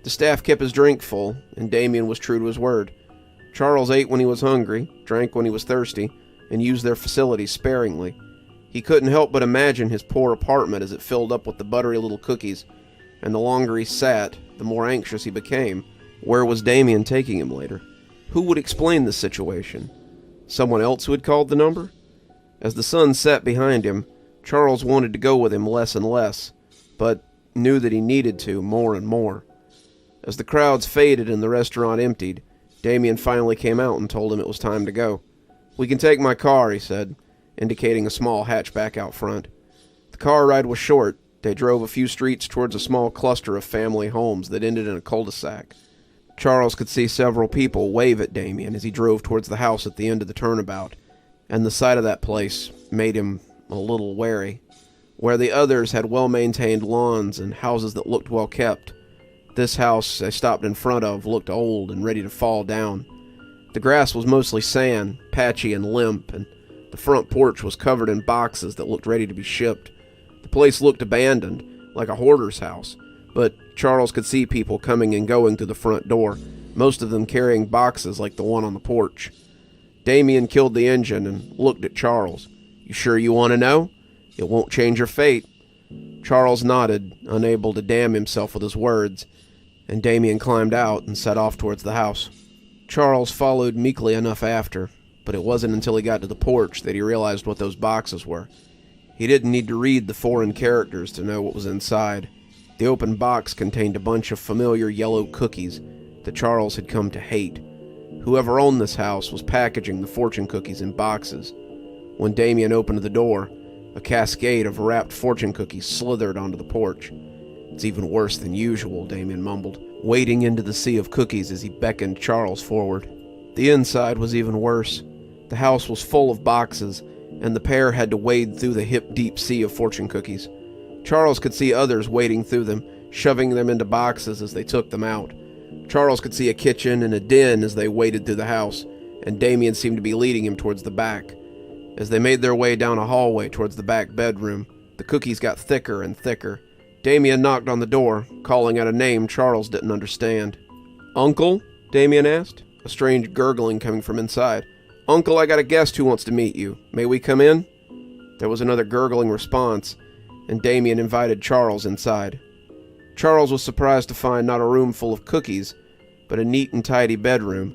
The staff kept his drink full, and Damien was true to his word. Charles ate when he was hungry, drank when he was thirsty, and used their facilities sparingly. He couldn't help but imagine his poor apartment as it filled up with the buttery little cookies, and the longer he sat, the more anxious he became. Where was Damien taking him later? Who would explain the situation? Someone else who had called the number? As the sun set behind him, Charles wanted to go with him less and less, but knew that he needed to more and more. As the crowds faded and the restaurant emptied, Damien finally came out and told him it was time to go. "We can take my car," he said, indicating a small hatchback out front. The car ride was short. They drove a few streets towards a small cluster of family homes that ended in a cul-de-sac. Charles could see several people wave at Damien as he drove towards the house at the end of the turnabout, and the sight of that place made him a little wary. Where the others had well-maintained lawns and houses that looked well-kept, this house they stopped in front of looked old and ready to fall down. The grass was mostly sand, patchy and limp, and the front porch was covered in boxes that looked ready to be shipped. The place looked abandoned, like a hoarder's house, but Charles could see people coming and going through the front door, most of them carrying boxes like the one on the porch. Damien killed the engine and looked at Charles. "You sure you want to know? It won't change your fate." Charles nodded, unable to damn himself with his words, and Damien climbed out and set off towards the house. Charles followed meekly enough after, but it wasn't until he got to the porch that he realized what those boxes were. He didn't need to read the foreign characters to know what was inside. The open box contained a bunch of familiar yellow cookies that Charles had come to hate. Whoever owned this house was packaging the fortune cookies in boxes. When Damien opened the door, a cascade of wrapped fortune cookies slithered onto the porch. "It's even worse than usual," Damien mumbled, wading into the sea of cookies as he beckoned Charles forward. The inside was even worse. The house was full of boxes, and the pair had to wade through the hip-deep sea of fortune cookies. Charles could see others wading through them, shoving them into boxes as they took them out. Charles could see a kitchen and a den as they waded through the house, and Damien seemed to be leading him towards the back. As they made their way down a hallway towards the back bedroom, the cookies got thicker and thicker. Damien knocked on the door, calling out a name Charles didn't understand. "Uncle?" Damien asked, a strange gurgling coming from inside. "Uncle, I got a guest who wants to meet you. May we come in?" There was another gurgling response, and Damien invited Charles inside. Charles was surprised to find not a room full of cookies, but a neat and tidy bedroom.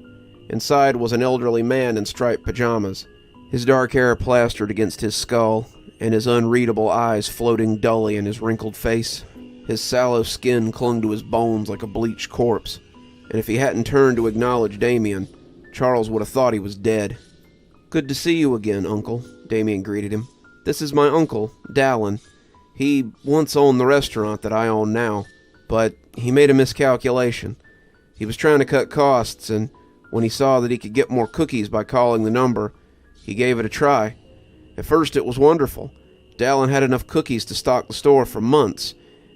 Inside was an elderly man in striped pajamas, his dark hair plastered against his skull, and his unreadable eyes floating dully in his wrinkled face. His sallow skin clung to his bones like a bleached corpse, and if he hadn't turned to acknowledge Damien, Charles would have thought he was dead. "Good to see you again, Uncle," Damien greeted him. "This is my uncle, Dallin. He once owned the restaurant that I own now, but he made a miscalculation. He was trying to cut costs, and when he saw that he could get more cookies by calling the number, he gave it a try. At first it was wonderful. Dallin had enough cookies to stock the store for months,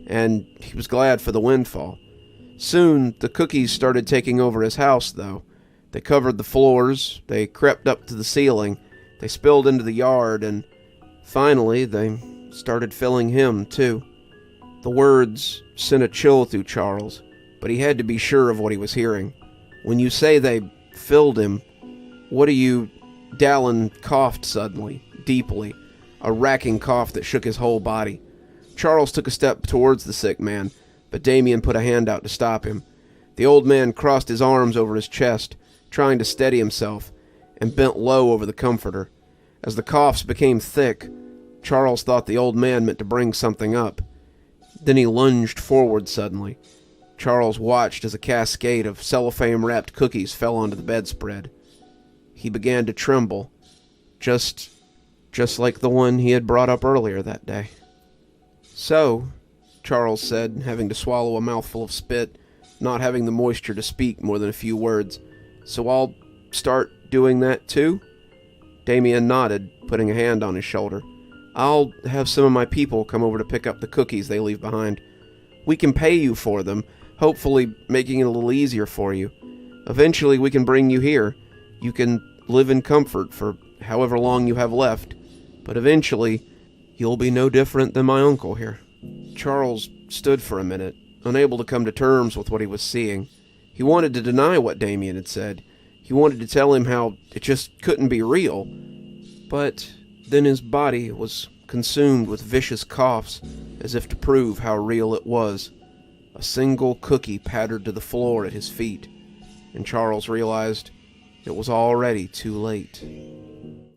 and he was glad for the windfall. Soon, the cookies started taking over his house, though. They covered the floors, they crept up to the ceiling, they spilled into the yard, and finally, they started filling him, too." The words sent a chill through Charles, but he had to be sure of what he was hearing. "When you say they filled him, what do you—" Dallin coughed suddenly, deeply, a racking cough that shook his whole body. Charles took a step towards the sick man, but Damien put a hand out to stop him. The old man crossed his arms over his chest, trying to steady himself, and bent low over the comforter. As the coughs became thick, Charles thought the old man meant to bring something up. Then he lunged forward suddenly. Charles watched as a cascade of cellophane-wrapped cookies fell onto the bedspread. He began to tremble, just like the one he had brought up earlier that day. "So," Charles said, having to swallow a mouthful of spit, not having the moisture to speak more than a few words. "So I'll start doing that too?" Damien nodded, putting a hand on his shoulder. "I'll have some of my people come over to pick up the cookies they leave behind. We can pay you for them, hopefully making it a little easier for you. Eventually we can bring you here. You can live in comfort for however long you have left, but eventually you'll be no different than my uncle here." Charles stood for a minute, unable to come to terms with what he was seeing. He wanted to deny what Damien had said. He wanted to tell him how it just couldn't be real. But then his body was consumed with vicious coughs, as if to prove how real it was. A single cookie pattered to the floor at his feet, and Charles realized it was already too late.